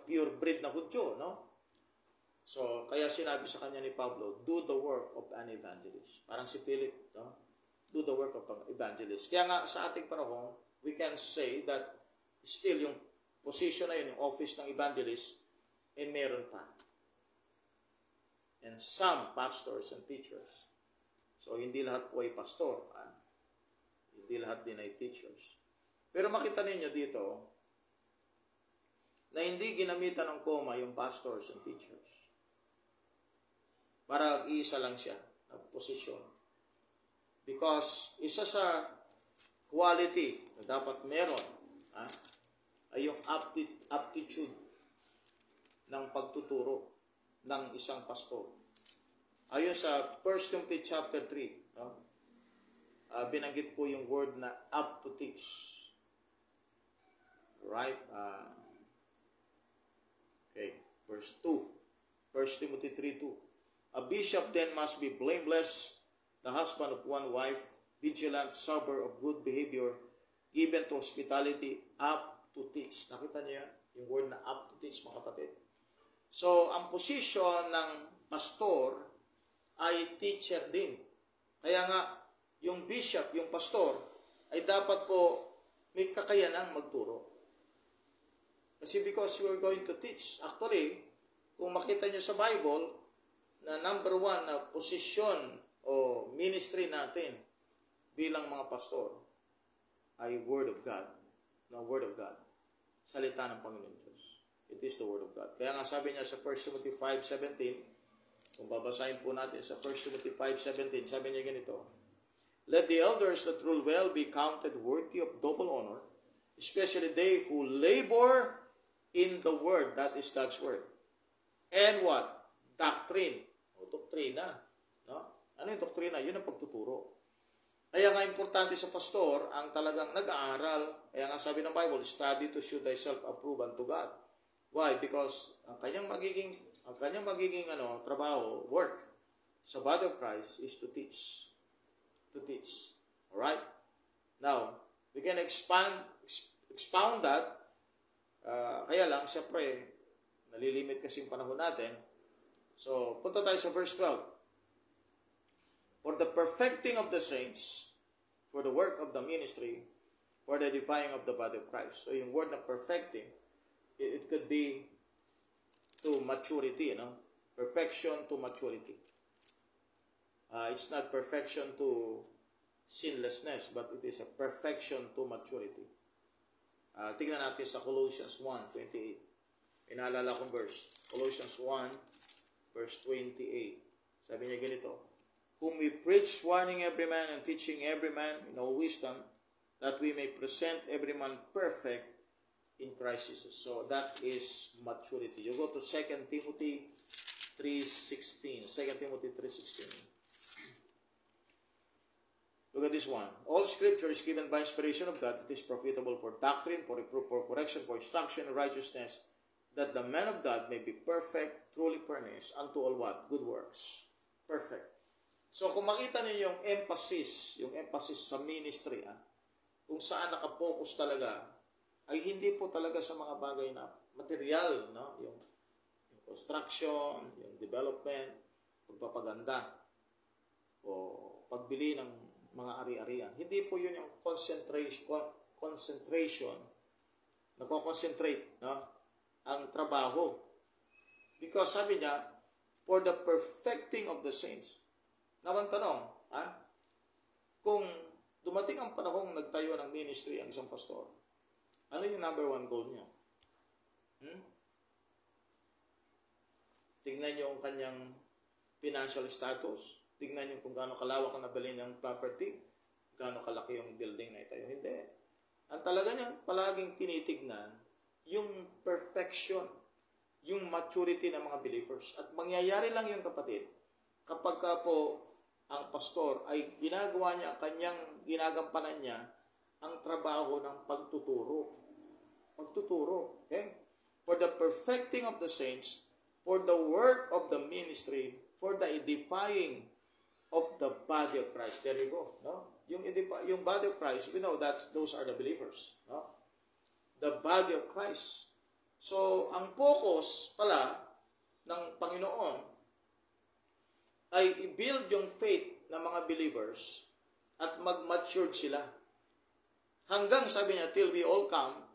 A: pure breed na Hudyo, no? So, kaya sinabi sa kanya ni Pablo, do the work of an evangelist. Parang si Philip, no? Do the work of an evangelist. Kaya nga sa ating panahon, we can say that still yung position na yun, yung office ng evangelist, meron pa. And some pastors and teachers. So, hindi lahat po ay pastor. Hindi lahat din ay teachers. Pero makita ninyo dito, na hindi ginamitan ng comma yung pastors and teachers. Para iisa lang siya na posisyon. Because isa sa quality na dapat meron ay yung aptitude ng pagtuturo ng isang pastor. Ayon sa 1 Timothy chapter 3, binanggit po yung word na up to teach. Right? Okay, verse 2. 1 Timothy 3:2. A bishop then must be blameless, the husband of one wife, vigilant, sober, of good behavior, given to hospitality, up to teach. Nakita niyo yung word na up to teach, mga kapatid. So, ang posisyon ng pastor ay teacher din. Kaya nga, yung bishop, yung pastor, ay dapat po may kakayanang magturo. Kasi because you are going to teach. Actually, kung makita nyo sa Bible, na number one na posisyon o ministry natin bilang mga pastor ay Word of God. Na Word of God. Salita ng Panginoon Diyos. It is the Word of God. Kaya nga sabi niya sa 1 Timothy 5:17, kung babasahin po natin sa 1 Timothy 5:17, sabi niya ganito, let the elders that rule well be counted worthy of double honor, especially they who labor in the word, that is God's word. And what? Doctrine. O doktrina. No? Ano yung doktrina? Yun ang pagtuturo. Kaya nga importante sa pastor ang talagang nag-aaral. Kaya nga sabi ng Bible, study to show thyself approved unto God. Why? Because ang kanyang magiging trabaho, work sa body of Christ is to teach. To teach. Alright? Now, we can expound that. Kaya lang, siyempre, nalilimit kasi yung panahon natin. So, punta tayo sa verse 12. For the perfecting of the saints, for the work of the ministry, for the edifying of the body of Christ. So, yung word na perfecting, it could be to maturity, perfection to maturity. It's not perfection to sinlessness, but it is a perfection to maturity. Tingnan natin sa Colossians 1:28. Inaalala kong verse. Colossians 1, verse 28. Sabi niya ganito, whom we preach, warning every man and teaching every man in all wisdom, that we may present every man perfect in Christ Jesus. So that is maturity. You go to 2 Timothy 3:16. 2 Timothy 3:16. Look at this one. All scripture is given by inspiration of God. It is profitable for doctrine, for reproof, for correction, for instruction in righteousness, that the man of God may be perfect, truly furnished unto all what? Good works. Perfect. So kung makita niyo yung emphasis sa ministry, kung saan nakapokus talaga ay hindi po talaga sa mga bagay na material, no? Yung construction, yung development, pagpapaganda, o pagbili ng mga ari-arian. Hindi po yun yung concentration, nako-concentrate, no? Ang trabaho. Because sabi niya, for the perfecting of the saints. Naman tanong, kung dumating ang panahong nagtayo ng ministry ang isang pastor, ano yung number one goal niya? Tignan niyo ang kanyang financial status. Tignan niyo kung gaano kalawak ang nabili niyang property. Gaano kalaki yung building na itayo. Hindi. Ang talaga niyang palaging tinitignan, yung perfection, yung maturity ng mga believers. At mangyayari lang yun, kapatid, kapag ka po ang pastor ay ginagawa niya, kanyang ginagampanan niya ang trabaho ng pagtuturo. Pagtuturo. Okay? For the perfecting of the saints, for the work of the ministry, for the edifying of the body of Christ. There you go. No? Yung body of Christ, we know that those are the believers. No? The body of Christ. So, ang focus pala ng Panginoon ay i-build yung faith ng mga believers at mag-mature sila. Hanggang, sabi niya, till we all come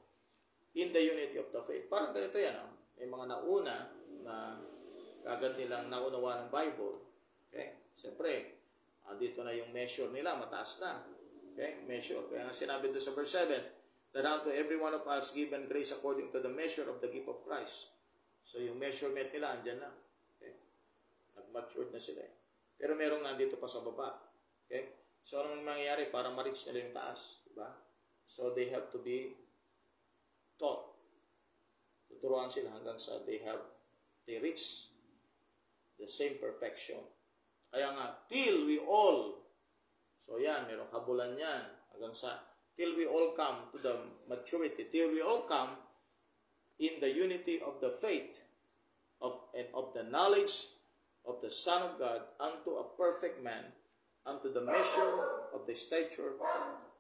A: in the unity of the faith. Parang ganito yan. May mga nauna na kagad nilang naunawa ng Bible. Okay? Siyempre, dito na yung measure nila, mataas na. Okay? Measure. Kaya nga sinabi doon sa verse 7, that unto every one of us given grace according to the measure of the gift of Christ. So yung measurement nila, andyan na. Okay? Nag-matured na sila. Pero merong nandito pa sa baba. Okay? So anong mangyayari para ma-reach nila yung taas? Diba? So they have to be taught. Tuturuan sila hanggang sa they reach the same perfection. Kaya nga, till we all, so yan, merong kabulan yan, hanggang sa, till we all come to the maturity, till we all come in the unity of the faith and of the knowledge of the Son of God unto a perfect man, unto the measure of the stature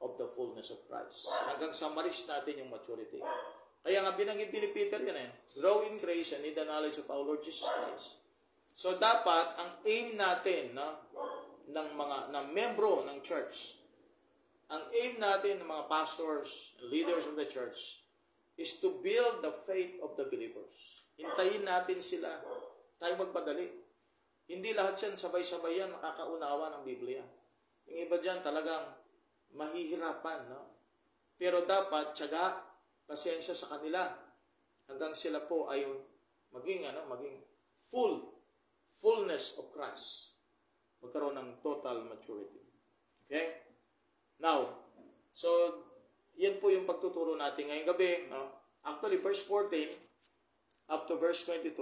A: of the fullness of Christ. Hanggang sa ma-reach natin yung maturity. Kaya nga binanggit ni Peter yan grow in grace and in the knowledge of our Lord Jesus Christ. So dapat ang aim natin ng membro ng church, ang aim natin ng mga pastors and leaders of the church is to build the faith of the believers. Hintayin natin sila. Tayo magpadali. Hindi lahat yan sabay-sabay yan makakaunawa ng Biblia. Yung iba dyan talagang mahihirapan. No? Pero dapat tiyaga, pasensya sa kanila hanggang sila po ay maging fullness of Christ. Magkaroon ng total maturity. Okay? Now, so yan po yung pagtuturo natin ngayong gabi. No? Actually, verse 14 up to verse 22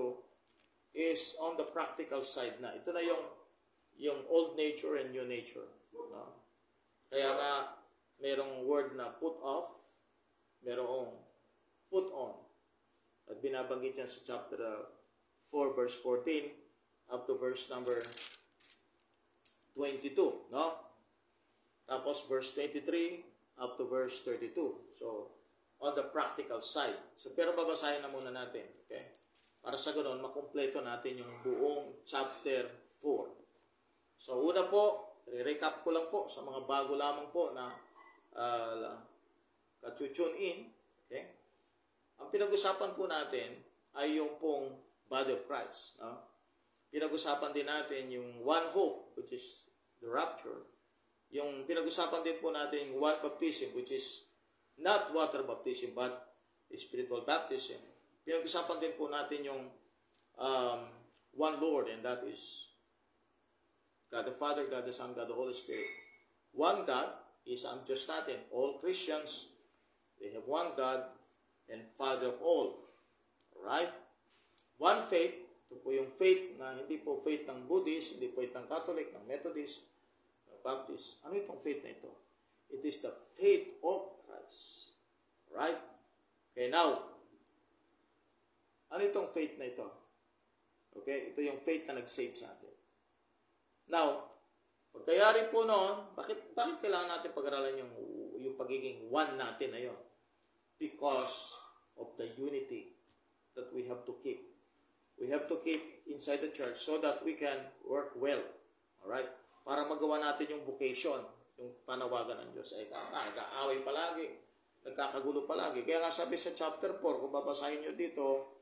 A: is on the practical side na. Ito na yung old nature and new nature. No? Kaya nga, merong word na put off, merong put on. At binabanggit yan sa chapter 4, verse 14 up to verse number 22. No? Tapos verse 23 up to verse 32. So, on the practical side. So, pero babasahin na muna natin. Okay? Para sa ganun, makumpleto natin yung buong chapter 4. So, una po, re-recap ko lang po sa mga bago lamang po na ka-tune in. Okay? Ang pinag-usapan po natin ay yung pong body of Christ. No? Pinag-usapan din natin yung one hope, which is the rapture. Yung pinag-usapan din po natin yung one baptism, which is not water baptism, but spiritual baptism. Pinag-usapan din po natin yung one Lord, and that is God the Father, God the Son, God the Holy Spirit. One God is ang Diyos natin. All Christians, they have one God and Father of all. Alright? One faith. Ito po yung faith na hindi po faith ng Buddhist, hindi po faith ng Catholic, ng Methodist, ng Baptist. Ano itong faith na ito? It is the faith of Christ. Alright? Okay, now, ano itong faith na ito? Okay, ito yung faith na nag-save sa atin. Now, pagkayari po noon, bakit kailangan natin pag-aralan yung pagiging one natin na yun? because of the unity that we have to keep. We have to keep inside the church so that we can work well. Alright? Para magawa natin yung vocation, yung panawagan ng Diyos. Nag-aaway palagi, nagkakagulo palagi. Kaya nga sabi sa chapter 4, kung babasahin nyo dito,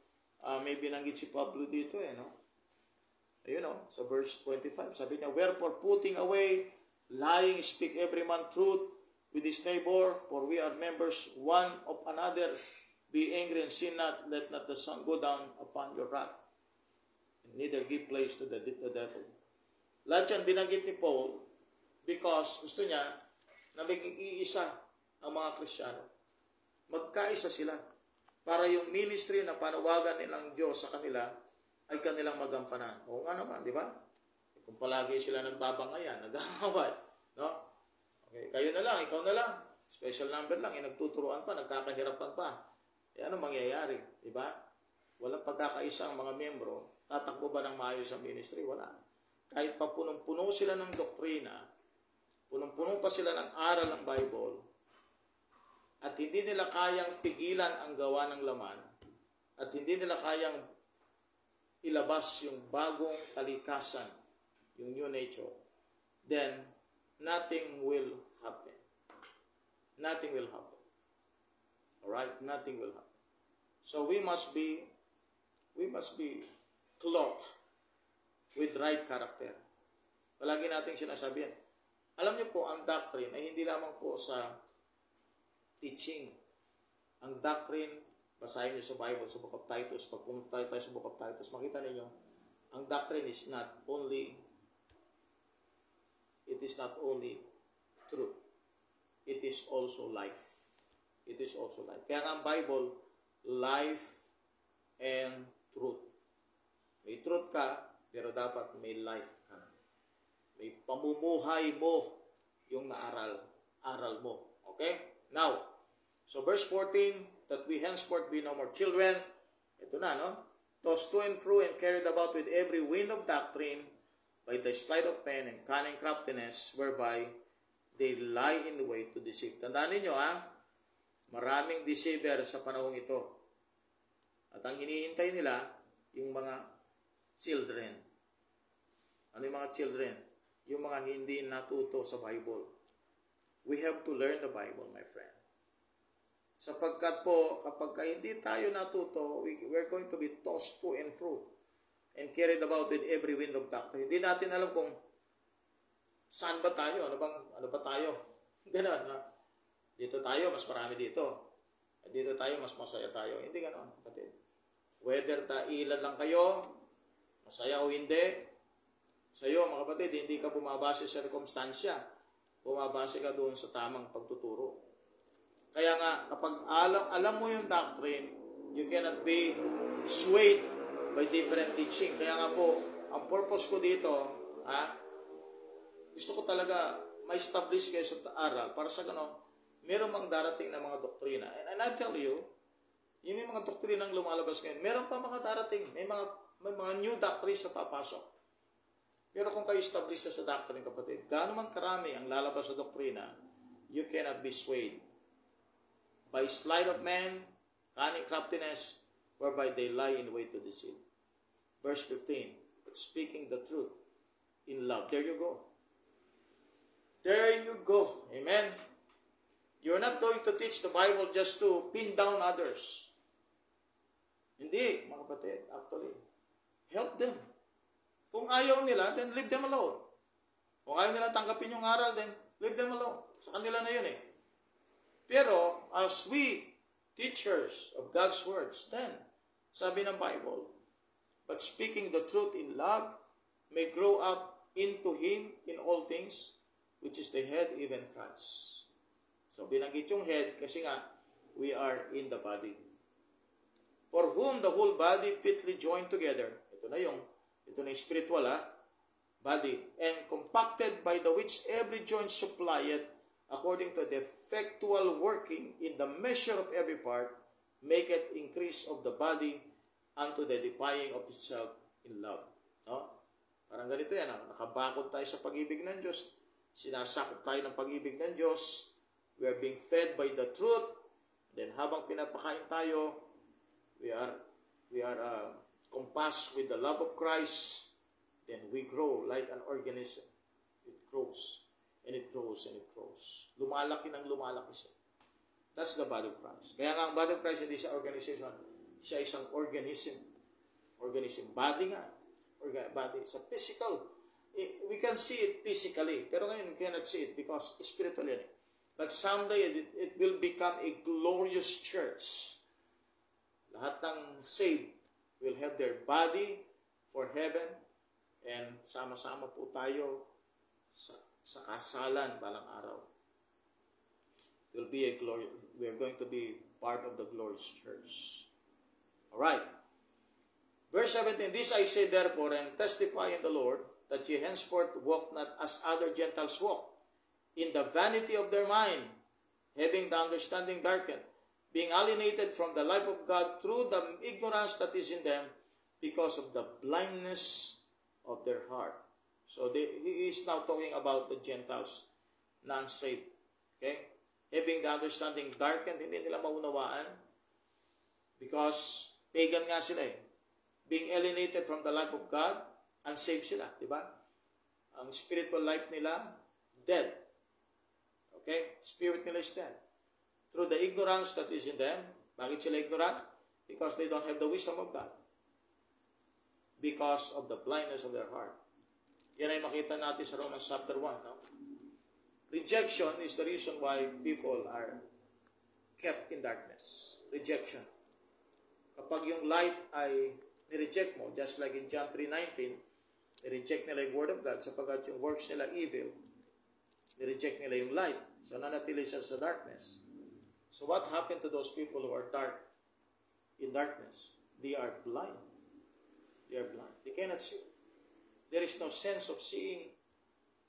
A: may binanggit si Pablo dito no? Ayun sa verse 25, sabi niya, wherefore putting away lying, speak every man truth with his neighbor, for we are members one of another. Be angry and sin not, let not the sun go down upon your wrath, and neither give place to the devil. Lahat yan binanggit ni Paul because gusto niya na maging iisa ang mga Kristiyano. Magkaisa sila para yung ministry na panawagan nilang Diyos sa kanila ay kanilang magampanan. Oo nga naman, di ba? Kung palagi sila nagbabangayan, nag-aaway, no? Okay, kayo na lang, ikaw na lang. Special number lang, nagtuturuan pa, nagkakahirapan pa. Ano mangyayari, di ba? Walang pagkakaisa ang mga miyembro. Tatakbo ba ng maayos ang ministry? Wala. Kahit pa punong-puno sila ng doktrina, punong-puno pa sila ng aral ng Bible, at hindi nila kayang pigilan ang gawa ng laman, at hindi nila kayang ilabas yung bagong kalikasan, yung new nature, then nothing will happen. Nothing will happen. Alright? Nothing will happen. So we must be clothed with right character. Palagi nating sinasabihan. Alam niyo po, ang doctrine ay hindi lamang po sa teaching. Ang doctrine, basahin niyo sa Bible, sa Book of Titus, pag pumunta tayo sa Book of Titus, makita niyo, ang doctrine is not only truth. It is also life. It is also life. Kaya nga ang Bible, life and truth. May truth ka, pero dapat may life ka. May pamumuhay mo yung aral mo. Okay? Now, so verse 14, that we henceforth be no more children. Ito na, no? Tossed to and fro and carried about with every wind of doctrine by the sleight of pen and cunning craftiness, whereby they lie in the way to deceive. Tandaan ninyo, maraming deceiver sa panahong ito. At ang hinihintay nila, yung mga children. Ano yung mga children? Yung mga hindi natuto sa Bible. We have to learn the Bible, my friend. Sapagkat po, kapag hindi tayo natuto, we're going to be tossed to and fro and carried about with every wind of doctrine. Hindi natin alam kung saan ba tayo, ano ba tayo. Ganun, dito tayo, mas marami dito. Dito tayo, mas masaya tayo. Hindi ganoon, kapatid. Whether ilan lang kayo, masaya o hindi, sa iyo, mga kapatid, hindi ka bumabase sa circumstansya. Bumabase ka doon sa tamang pagtuturo. Kaya nga, kapag alam mo yung doctrine, you cannot be swayed by different teaching. Kaya nga po, ang purpose ko dito, gusto ko talaga ma-establish kayo sa aral para sa gano'n, meron mang darating na mga doktrina. And I tell you, yun yung mga doktrinang lumalabas ngayon. Meron pa mga darating. May mga new doctrines na papasok. Pero kung kayo establish sa doctrine, kapatid, gaano man karami ang lalabas sa doktrina, you cannot be swayed by sleight of man, cunning craftiness, whereby they lie in way to deceive. Verse 15, speaking the truth in love. There you go. There you go. Amen. You're not going to teach the Bible just to pin down others. Hindi, mga kapatid, actually. Help them. Kung ayaw nila, then leave them alone. Kung ayaw nila tanggapin yung aral, then leave them alone. Sa kanila na yun Pero, as we, teachers of God's words, then, sabi ng Bible, but speaking the truth in love, may grow up into Him in all things, which is the head, even Christ. So, binanggit yung head, kasi nga, we are in the body. For whom the whole body fitly joined together, ito na yung spiritual, body, and compacted by the which every joint supplieth, according to the effectual working in the measure of every part, make it increase of the body unto the edifying of itself in love. No? Parang ganito yan, nakabakod tayo sa pag-ibig ng Diyos, sinasakop tayo ng pag-ibig ng Diyos, we are being fed by the truth, Then habang pinapakain tayo, we are compassed with the love of Christ. Then we grow like an organism. It grows and it grows and it grows. Lumalaki ng lumalaki siya. That's the body of Christ. Kaya nga ang body of Christ hindi siya organization. Siya isang organism. Organism. Body nga. Body. It's a physical. We can see it physically. Pero ngayon, we cannot see it because spiritually. But someday, it will become a glorious church. Lahat ng saved will have their body for heaven. And sama-sama po tayo sa kasalan balang araw. It will be a glory. We are going to be part of the glorious church. Alright. Verse 17, This I say therefore, and testify in the Lord, that ye henceforth walk not as other Gentiles walk, in the vanity of their mind, having the understanding darkened, being alienated from the life of God through the ignorance that is in them, because of the blindness of their heart. So he is now talking about the Gentiles, non-saved. Okay? Having the understanding darkened, hindi nila maunawaan, because pagan nga sila eh. Being alienated from the life of God, unsaved sila, di ba? Ang spiritual life nila, dead. Okay? Spirit nila is dead. Through the ignorance that is in them. Bakit sila ignorant? Because they don't have the wisdom of God. Because of the blindness of their heart. Yan ay makita natin sa Romans chapter 1. No? Rejection is the reason why people are kept in darkness. Rejection. Kapag yung light ay nireject mo, just like in John 3:19, nireject nila yung word of God sapagkat yung works nila evil, nireject nila yung light. So nanatili siya sa darkness. So what happened to those people who are dark, in darkness? They are blind. They are blind. They cannot see. There is no sense of seeing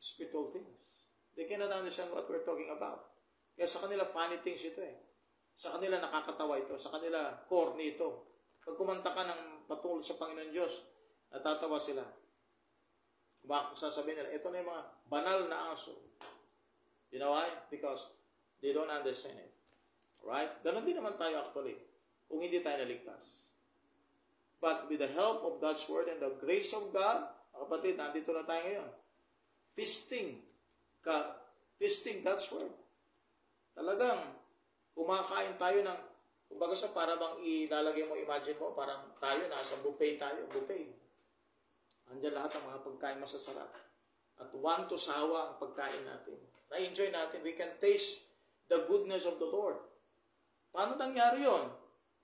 A: spiritual things. They cannot understand what we're talking about. Kaya sa kanila, funny things ito eh. Sa kanila, nakakatawa ito. Sa kanila, corny ito. Pag kumanta ka ng patungkol sa Panginoon Diyos, natatawa sila. Sasabihin nila, ito na yung mga banal na aso. You know why? Because they don't understand it. Right? Ganon din naman tayo actually, kung hindi tayo naligtas. But with the help of God's Word and the grace of God, kapatid, nandito na tayo ngayon. Feasting God's Word. Talagang, kumakain tayo ng, kumbaga sa para bang ilalagay mo, imagine mo, parang tayo, nasa buffet tayo, buffet. Andiyan lahat ang mga pagkain masasarap. At one to sawa ang pagkain natin. Na-enjoy natin. We can taste the goodness of the Lord. Paano nangyari yun?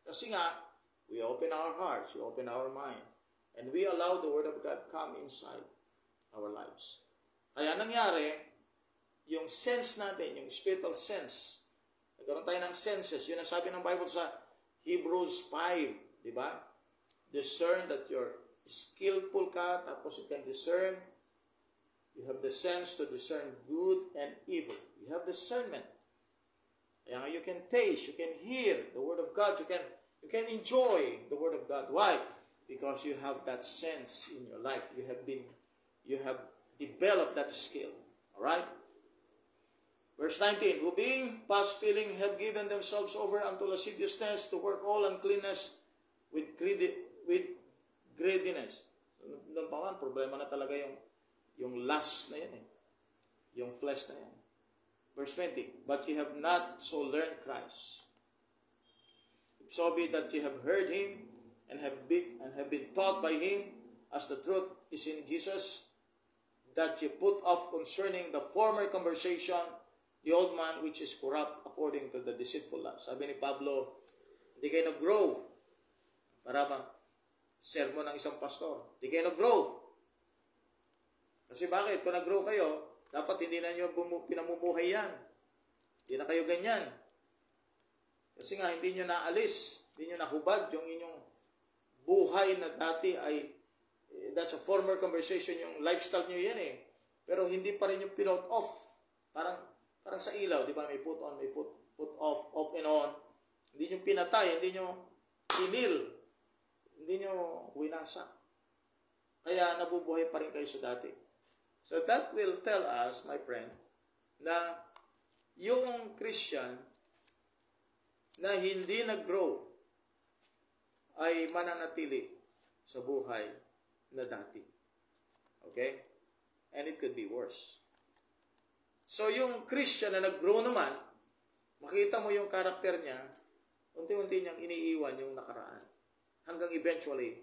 A: Kasi nga, we open our hearts, we open our mind, and we allow the Word of God come inside our lives. Kaya nangyari, yung sense natin, yung spiritual sense, nagkaroon tayo ng senses. Yun ang sabi ng Bible sa Hebrews 5, di ba? Discern that you're skillful ka, tapos you can discern. You have the sense to discern good and evil. You have discernment. Kaya you can taste, you can hear the Word of God, you can enjoy the Word of God. Why? Because you have that sense in your life. You have developed that skill. Alright? Verse 19, who being past feeling have given themselves over unto lasciviousness to work all uncleanness with greediness. Doon pa man, problema na talaga yung lust na yan eh. Yung flesh na yan. Verse 20, but ye have not so learned Christ. If so be that ye have heard him and have been taught by him, as the truth is in Jesus, that ye put off concerning the former conversation, the old man which is corrupt according to the deceitful lust. Sabi ni Pablo, hindi kayo nag-grow. Para bang sermon ng isang pastor. Hindi kayo nag-grow. Kasi bakit? Kung nag-grow kayo, dapat hindi na nyo pinamumuhay yan. Hindi na kayo ganyan. Kasi nga, hindi nyo naalis, hindi nyo nahubad yung inyong buhay na dati ay, that's a former conversation, yung lifestyle nyo yan eh. Pero hindi pa rin yung pinot off. Parang sa ilaw, di ba? May put on, may put off and on. Hindi nyo pinatay, hindi nyo kinil, hindi nyo winasak. Kaya nabubuhay pa rin kayo sa dati. So that will tell us, my friend, na yung Christian na hindi nag-grow ay mananatili sa buhay na dati. Okay? And it could be worse. So yung Christian na nag-grow naman, makita mo yung karakter niya, unti-unti niyang iniiwan yung nakaraan. Hanggang eventually,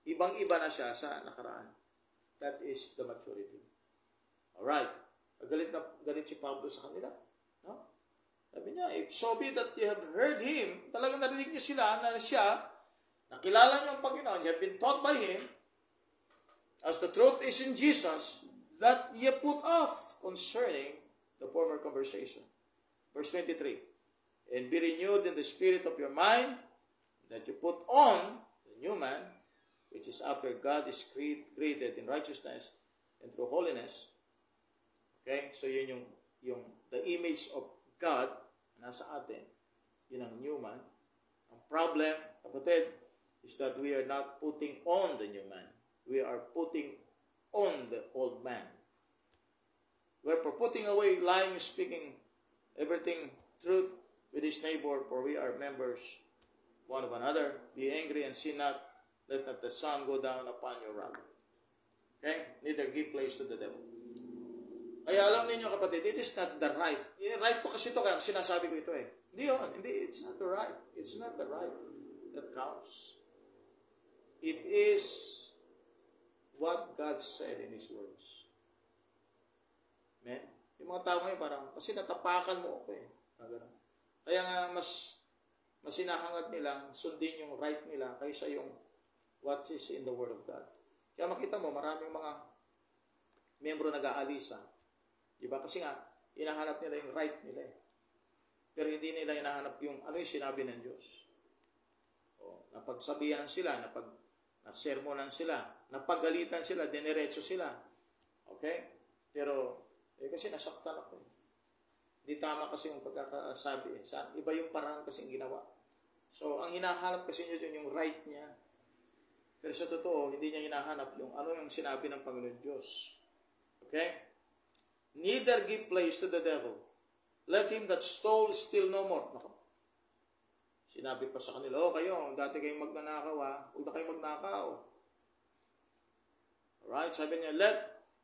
A: ibang-iba na siya sa nakaraan. That is the maturity. Alright. Galit si Pablo sa kanila. No? Sabi niya, if so be that you have heard him, talagang narinig niyo sila na siya, nakilala niyo ang Panginoon, you have been taught by him, as the truth is in Jesus, that ye put off concerning the former conversation. Verse 23, and be renewed in the spirit of your mind, that you put on the new man, which is after God is created in righteousness and through holiness. Okay? So yun yung the image of God nasa atin. Yun ang new man. Ang problem, kapatid, is that we are not putting on the new man. We are putting on the old man. We're putting away lying, speaking everything truth with his neighbor, for we are members one of another. Be angry and sin not. Let not the sun go down upon your wrath. Okay? Neither give place to the devil. Kaya alam ninyo kapatid, it is not the right. Right ko kasi ito, kaya sinasabi ko ito eh. Hindi yun. Hindi, it's not the right. It's not the right that counts. It is what God said in His words. Amen? Yung mga tao ngayon parang, kasi natapakan mo ako eh. Kaya nga mas sinahangad nilang sundin yung right nila kaysa yung what is in the Word of God. Kaya makita mo, maraming mga membro nag-aalisa. Diba? Kasi nga, hinahanap nila yung right nila eh. Pero hindi nila hinahanap yung ano yung sinabi ng Diyos. O, napagsabihan sila, nasermonan sila, napagalitan sila, diniretso sila. Okay? Pero, kasi nasaktan ako. Hindi tama kasi yung pagkakasabi. Iba yung parang kasing ginawa. So, ang hinahanap kasi nyo dyan yung right niya. Pero sa totoo, hindi niya hinahanap yung ano yung sinabi ng Panginoon Diyos. Okay? Neither give place to the devil. Let him that stole steal no more. Nako. Sinabi pa sa kanila, kayo, dati kayong magnanakaw huwag na kayong magnakaw. Alright, sabi niya, let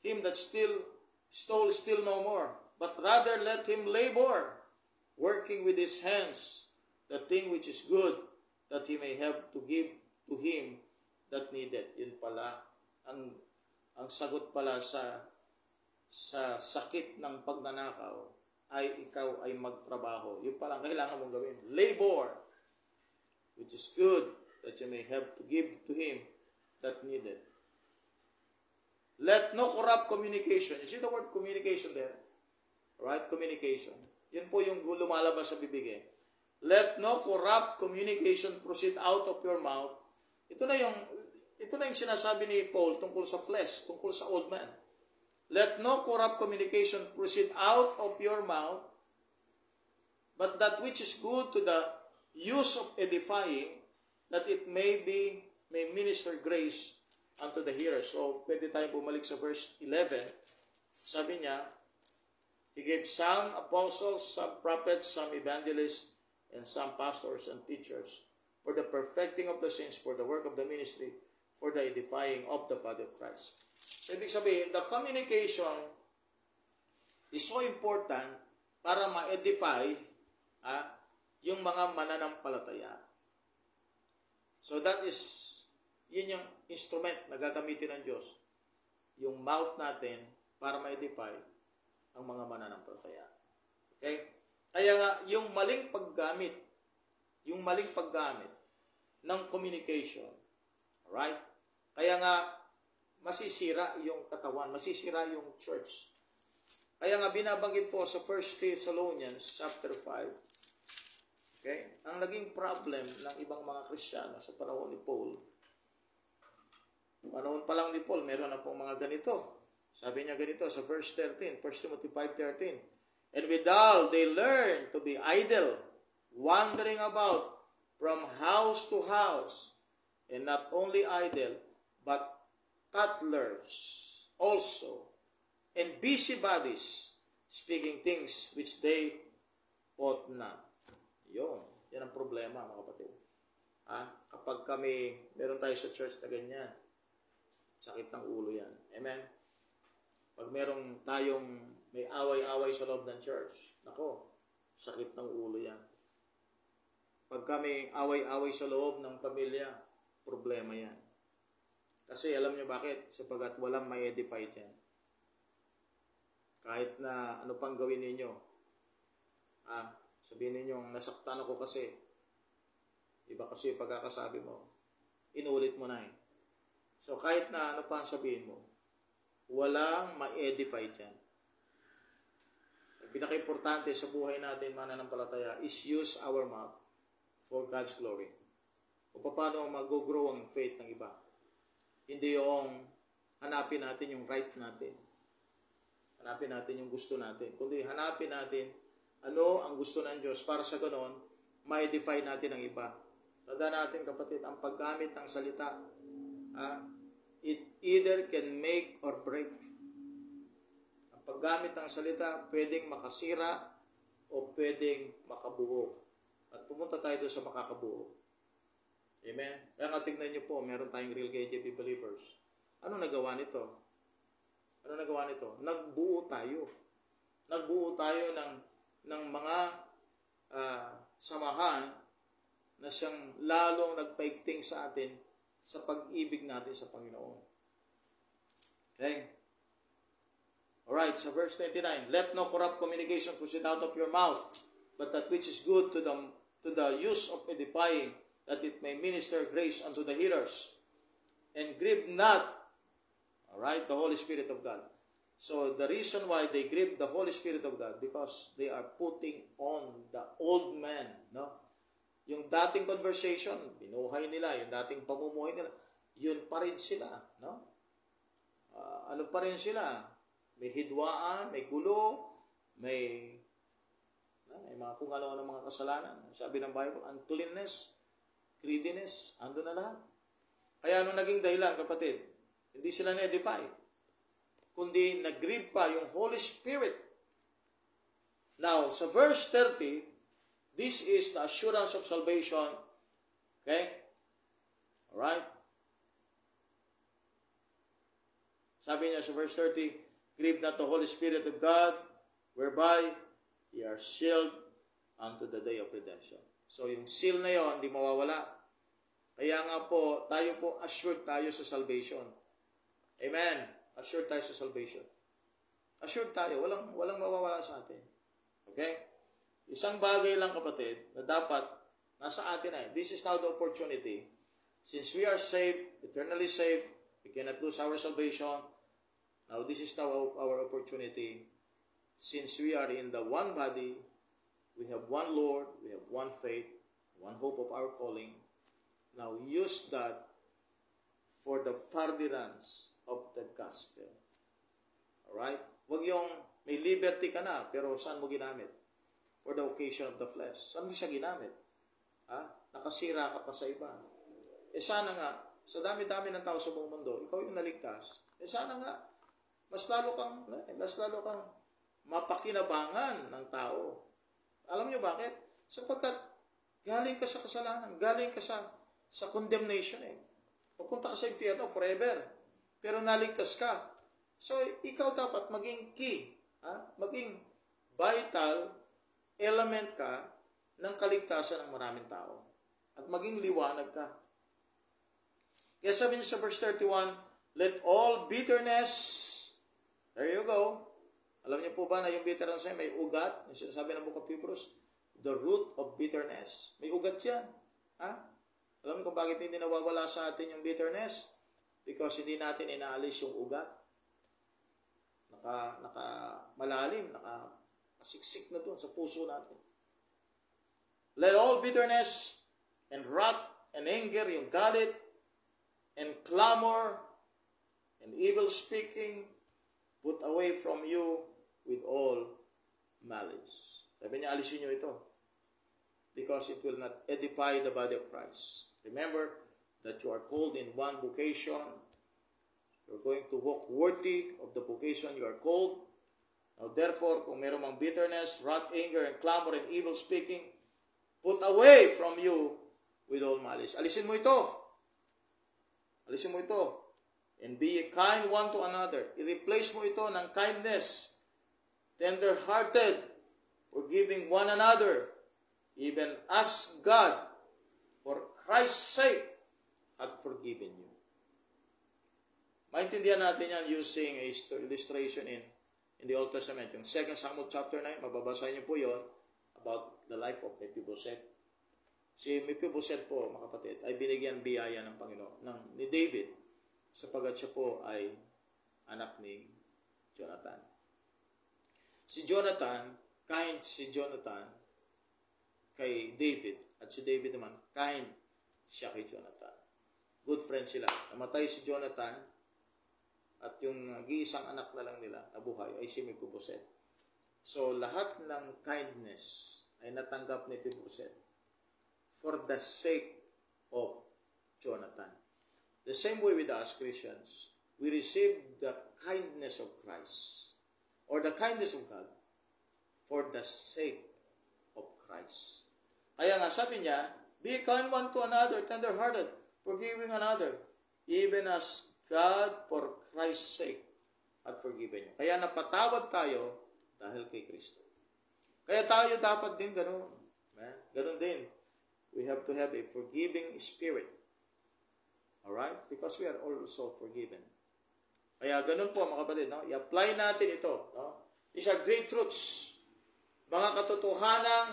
A: him that stole steal no more, but rather let him labor, working with his hands, the thing which is good, that he may have to give to him that needed. Yun pala, ang sagot pala sa sakit ng pagnanakaw ay ikaw ay magtrabaho. Yun pala ang kailangan mong gawin. Labor, which is good, that you may have to give to him that needed. Let no corrupt communication. You see the word communication there? Right? Communication. Yun po yung lumalabas sa bibig eh. Let no corrupt communication proceed out of your mouth. Ito na yung sinasabi ni Paul tungkol sa flesh, tungkol sa old man. Let no corrupt communication proceed out of your mouth, but that which is good to the use of edifying, that it may minister grace unto the hearer. So, pwede tayong bumalik sa verse 11. Sabi niya, He gave some apostles, some prophets, some evangelists, and some pastors and teachers for the perfecting of the saints, for the work of the ministry, for the edifying of the body of Christ. So, ibig sabihin, the communication is so important para ma-edify yung mga mananampalataya. So that is, yun yung instrument na gagamitin ng Diyos. Yung mouth natin para ma-edify ang mga mananampalataya. Okay? Kaya nga, yung maling paggamit ng communication, alright? Kaya nga, masisira yung katawan, masisira yung church. Kaya nga binabanggit po sa 1 Thessalonians chapter 5. Okay? Ang naging problem ng ibang mga Kristiyano sa panahon ni Paul, panahon pa lang ni Paul, meron na pong mga ganito. Sabi niya ganito sa verse 13, 1 Timothy 5:13. And withal they learn to be idle, wandering about from house to house, and not only idle, but tattlers also, and busybodies, speaking things which they ought not. Yun. Yan ang problema, mga kapatid. Kapag meron tayo sa church na ganyan, sakit ng ulo yan. Amen? Pag meron tayong may away-away sa loob ng church, nako, sakit ng ulo yan. Pag may away-away sa loob ng pamilya, problema yan. Kasi alam nyo bakit? Sapagat walang may edify dyan. Kahit na ano pang gawin ninyo, sabihin ninyo, nasaktan ako kasi, iba kasi pagkakasabi mo, inulit mo na eh. So kahit na ano pa ang sabihin mo, walang ma-edify dyan. Ang pinaka-importante sa buhay natin, mananampalataya, is use our mouth for God's glory. O paano mag-grow ang faith ng iba. Hindi yung hanapin natin yung right natin. Hanapin natin yung gusto natin. Kundi hanapin natin ano ang gusto ng Diyos para sa ganon, ma-edify natin ang iba. Tandaan natin kapatid, ang paggamit ng salita, it either can make or break. Ang paggamit ng salita, pwedeng makasira o pwedeng makabuo. At pumunta tayo doon sa makakabuo. Amen? Kaya nga tignan nyo po, meron tayong Real KJP believers. Ano nagawa nito? Nagbuo tayo. Nagbuo tayo ng mga samahan na siyang lalong nagpaigting sa atin sa pag-ibig natin sa Panginoon. Okay? Alright, so verse 29. Let no corrupt communication proceed out of your mouth, but that which is good to the use of edifying, that it may minister grace unto the hearers. And grieve not, alright, the Holy Spirit of God. So the reason why they grieve the Holy Spirit of God, because they are putting on the old man, no? Yung dating conversation, binuhay nila, yung dating pamumuhay nila, yun pa rin sila, no? Ano pa rin sila? May hidwaan, may gulo, may mga kung ano ng mga kasalanan. Sabi ng Bible, uncleanness, greediness, ando na lahat. Kaya ano naging dahilan, kapatid? Hindi sila na-edify, kundi nag-grieve pa yung Holy Spirit. Now, sa verse 30, this is the assurance of salvation. Okay? Alright? Sabi niya sa verse 30, grieve not the Holy Spirit of God, whereby ye are sealed unto the day of redemption. So, yung seal na yon, di mawawala. Kaya nga po, tayo po assured tayo sa salvation. Amen. Assured tayo sa salvation. Assured tayo, walang mawawala sa atin. Okay? Isang bagay lang kapatid na dapat nasa atin ay, this is now the opportunity. Since we are saved, eternally saved, we cannot lose our salvation. Now this is now our opportunity. Since we are in the one body, we have one Lord, we have one faith, one hope of our calling. Now use that for the furtherance of the gospel. Alright? Huwag yung may liberty ka na, pero saan mo ginamit? For the occasion of the flesh. Saan mo siya ginamit? Nakasira ka pa sa iba. Sana nga, sa dami-dami ng tao sa buong mundo, ikaw yung naligtas. Sana nga, mas lalo kang mapakinabangan ng tao. Alam niyo bakit? Sapagkat galing ka sa kasalanan, galing ka sa condemnation eh. Pupunta ka sa impyerno forever. Pero naligtas ka. So, ikaw dapat maging key, maging vital element ka ng kaligtasan ng maraming tao. At maging liwanag ka. Kaya sabi niya sa verse 31, let all bitterness, there you go. Alam niyo po ba na yung bitterness ay may ugat? Yung sinasabi ng Book of Hebrews, the root of bitterness. May ugat yan. Alam niyo kung bakit hindi nawawala sa atin yung bitterness? Because hindi natin inaalis yung ugat. Malalim, nakasiksik na doon sa puso natin. Let all bitterness and wrath and anger, yung galit, and clamor, and evil speaking, put away from you with all malice. Sabi niya, alisin niyo ito. Because it will not edify the body of Christ. Remember that you are called in one vocation. You're going to walk worthy of the vocation you are called. Now therefore, kung meron mang bitterness, wrath, anger, and clamor, and evil speaking, Put away from you with all malice. Alisin mo ito. Alisin mo ito. And be kind one to another. I-replace mo ito ng kindness, tender-hearted, forgiving one another, even as God, for Christ's sake, hath forgiven you. Maintindihan natin yan using a illustration in the Old Testament. Yung 2 Samuel chapter 9, mababasahin niyo po yon about the life of Mephibosheth. Si Mephibosheth po, mga kapatid, ay binigyan biyaya ng Panginoon, ni David, sapagat siya po ay anak ni Jonathan. Si Jonathan kay David, at si David naman, kind siya kay Jonathan. Good friends sila. Namatay si Jonathan, at yung nag-iisang anak na lang nila na buhay ay si Mephibosheth. So, lahat ng kindness ay natanggap ni Mephibosheth for the sake of Jonathan. The same way with us Christians, we receive the kindness of Christ or the kindness of God for the sake of Christ. Kaya nga sabi niya, be kind one to another, tender-hearted, forgiving another, even as God for Christ's sake had forgiven you. Kaya napatawad tayo dahil kay Kristo. Kaya tayo dapat din ganun. Ganun din. We have to have a forgiving spirit. Alright? Because we are also forgiven. Kaya ganun po mga kapatid. No? I-apply natin ito. No? These are great truths. Mga katotohanan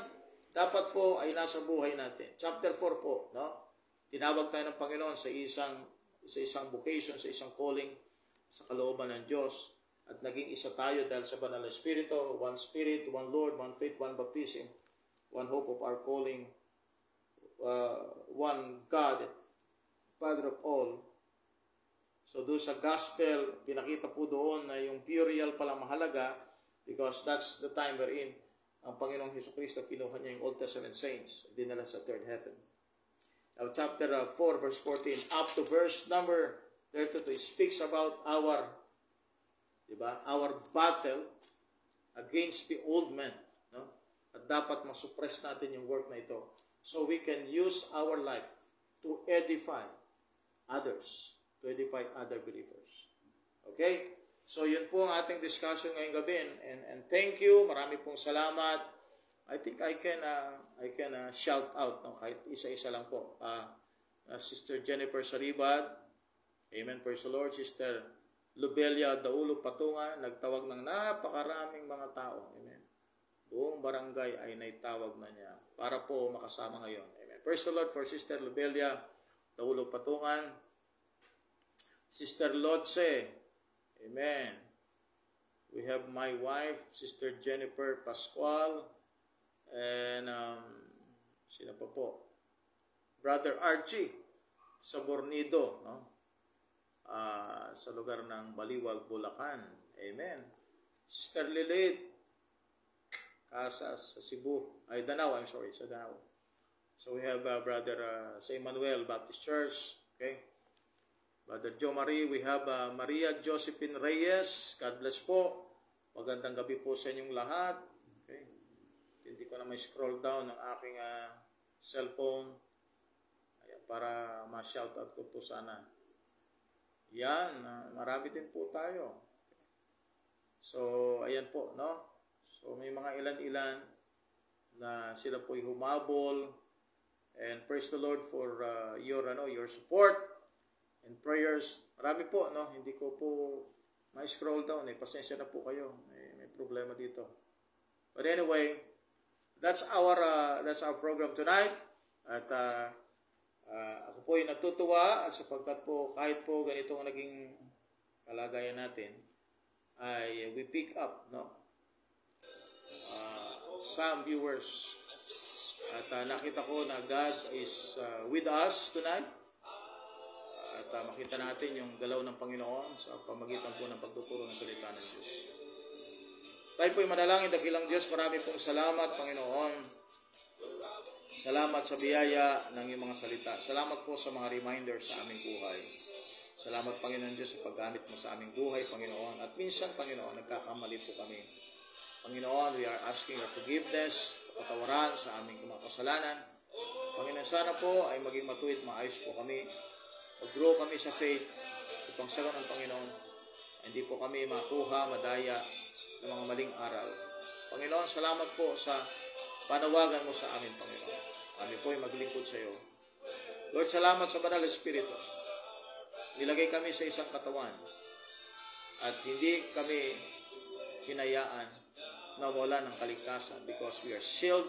A: dapat po ay nasa buhay natin. Chapter 4 po. No? Tinawag tayo ng Panginoon sa isang vocation, sa isang calling, sa kalooban ng Diyos. At naging isa tayo dahil sa banal na Espiritu, one Spirit, one Lord, one faith, one baptism, one hope of our calling, one God, Father of all. So doon sa gospel, pinakita po doon na yung burial pala mahalaga because that's the time wherein ang Panginoong Jesucristo kinuha niya yung Old Testament saints, dinala sa third heaven. Now chapter 4 verse 14 up to verse number 32 speaks about our battle against the old man, no? At dapat masuppress natin yung work na ito so we can use our life to edify others, to edify other believers. Okay? So yun po ang ating discussion ngayong gabi and thank you, marami pong salamat. I think I can shout out, no? Kahit isa-isa lang po. Sister Jennifer Saribad, amen, praise the Lord. Sister Lubelia Daulo Patungan, nagtawag ng napakaraming mga tao, amen. Buong barangay ay naitawag na niya para po makasama ngayon, amen. Praise the Lord for Sister Lubelia Daulo Patungan. Sister Lotse, amen. We have my wife, Sister Jennifer Pascual, and sino pa po? Brother Archie sa Bornido, no? Sa lugar ng Baliwag, Bulacan. Amen. Sister Lilith Casas sa Cebu. Danao, sa Danao. So we have Brother sa Emmanuel Baptist Church. Okay. Brother Joe Marie, we have Maria Josephine Reyes. God bless po. Magandang gabi po sa inyong lahat. Okay. Hindi ko na may scroll down ng aking cellphone. Ayan, para ma-shoutout ko po sana. Yan, marami din po tayo. So, ayan po, no? So, may mga ilan-ilan na sila po'y humabol. And praise the Lord for your support and prayers. Marami po, no? Hindi ko po ma-scroll down. Pasensya na po kayo. May problema dito. But anyway, that's our program tonight. At ako po ay natutuwa at sapagkat po kahit po ganito ang naging kalagayan natin ay we pick up, no? Some viewers at nakita ko na God is with us tonight at makita natin yung galaw ng Panginoon sa pamagitan po ng pagtuturo ng salita ng Diyos. Tayo po ay manalangin. Dakilang Diyos, marami pong salamat, Panginoon. Salamat sa biyaya ng iyong mga salita. Salamat po sa mga reminders sa aming buhay. Salamat, Panginoon Diyos, sa paggamit mo sa aming buhay, Panginoon. At minsan, Panginoon, nagkakamali po kami. Panginoon, we are asking your forgiveness, kapatawaran sa aming mga kasalanan. Panginoon, sana po ay maging matuwid, maayos po kami. Mag-grow kami sa faith, upang sa ganun, Panginoon, hindi po kami makuha, madaya ng mga maling aral. Panginoon, salamat po sa panawagan mo sa amin, Panginoon. Kami po ay maglingkod sa iyo. Lord, salamat sa Banal Espiritu. Nilagay kami sa isang katawan at hindi kami hinayaan na wala ng kaligtasan because we are sealed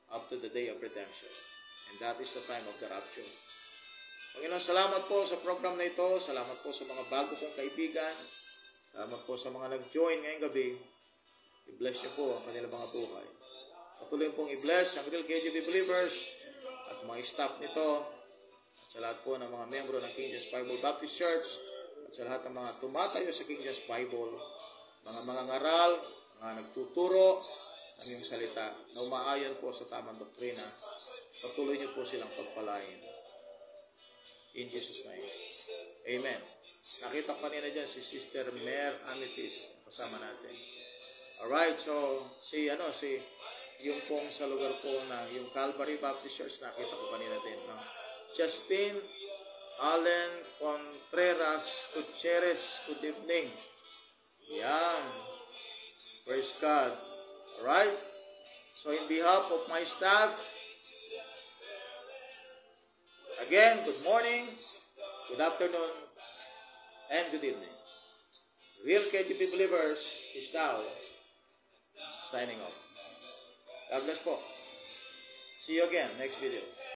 A: up to the day of redemption. And that is the time of the rapture. Panginoon, salamat po sa program na ito. Salamat po sa mga bago kong kaibigan. Salamat po sa mga nag-join ngayong gabi. I-bless niyo po ang kanilang mga buhay. Patuloy pong i-bless ang Real KJP Believers at mga staff nito at sa lahat po ng mga membro ng King James Bible Baptist Church at sa lahat ng mga tumatayo sa King James Bible, mga ngaral, mga nagtuturo ng iyong salita na umaayon po sa tamang doktrina. Patuloy niyo po silang pagpalain. In Jesus' name. Amen. Nakita ko kanina dyan si Sister Mer Amitis. Kasama natin. Alright, so yung pong sa lugar po na yung Calvary Baptist Church, nakita ko kanina din. No? Justin Allen Contreras Gutierrez, good evening. Yan. Praise God. Alright. So in behalf of my staff, again, good morning, good afternoon, and good evening. Real KJP Believers is now signing off. God bless po. See you again next video.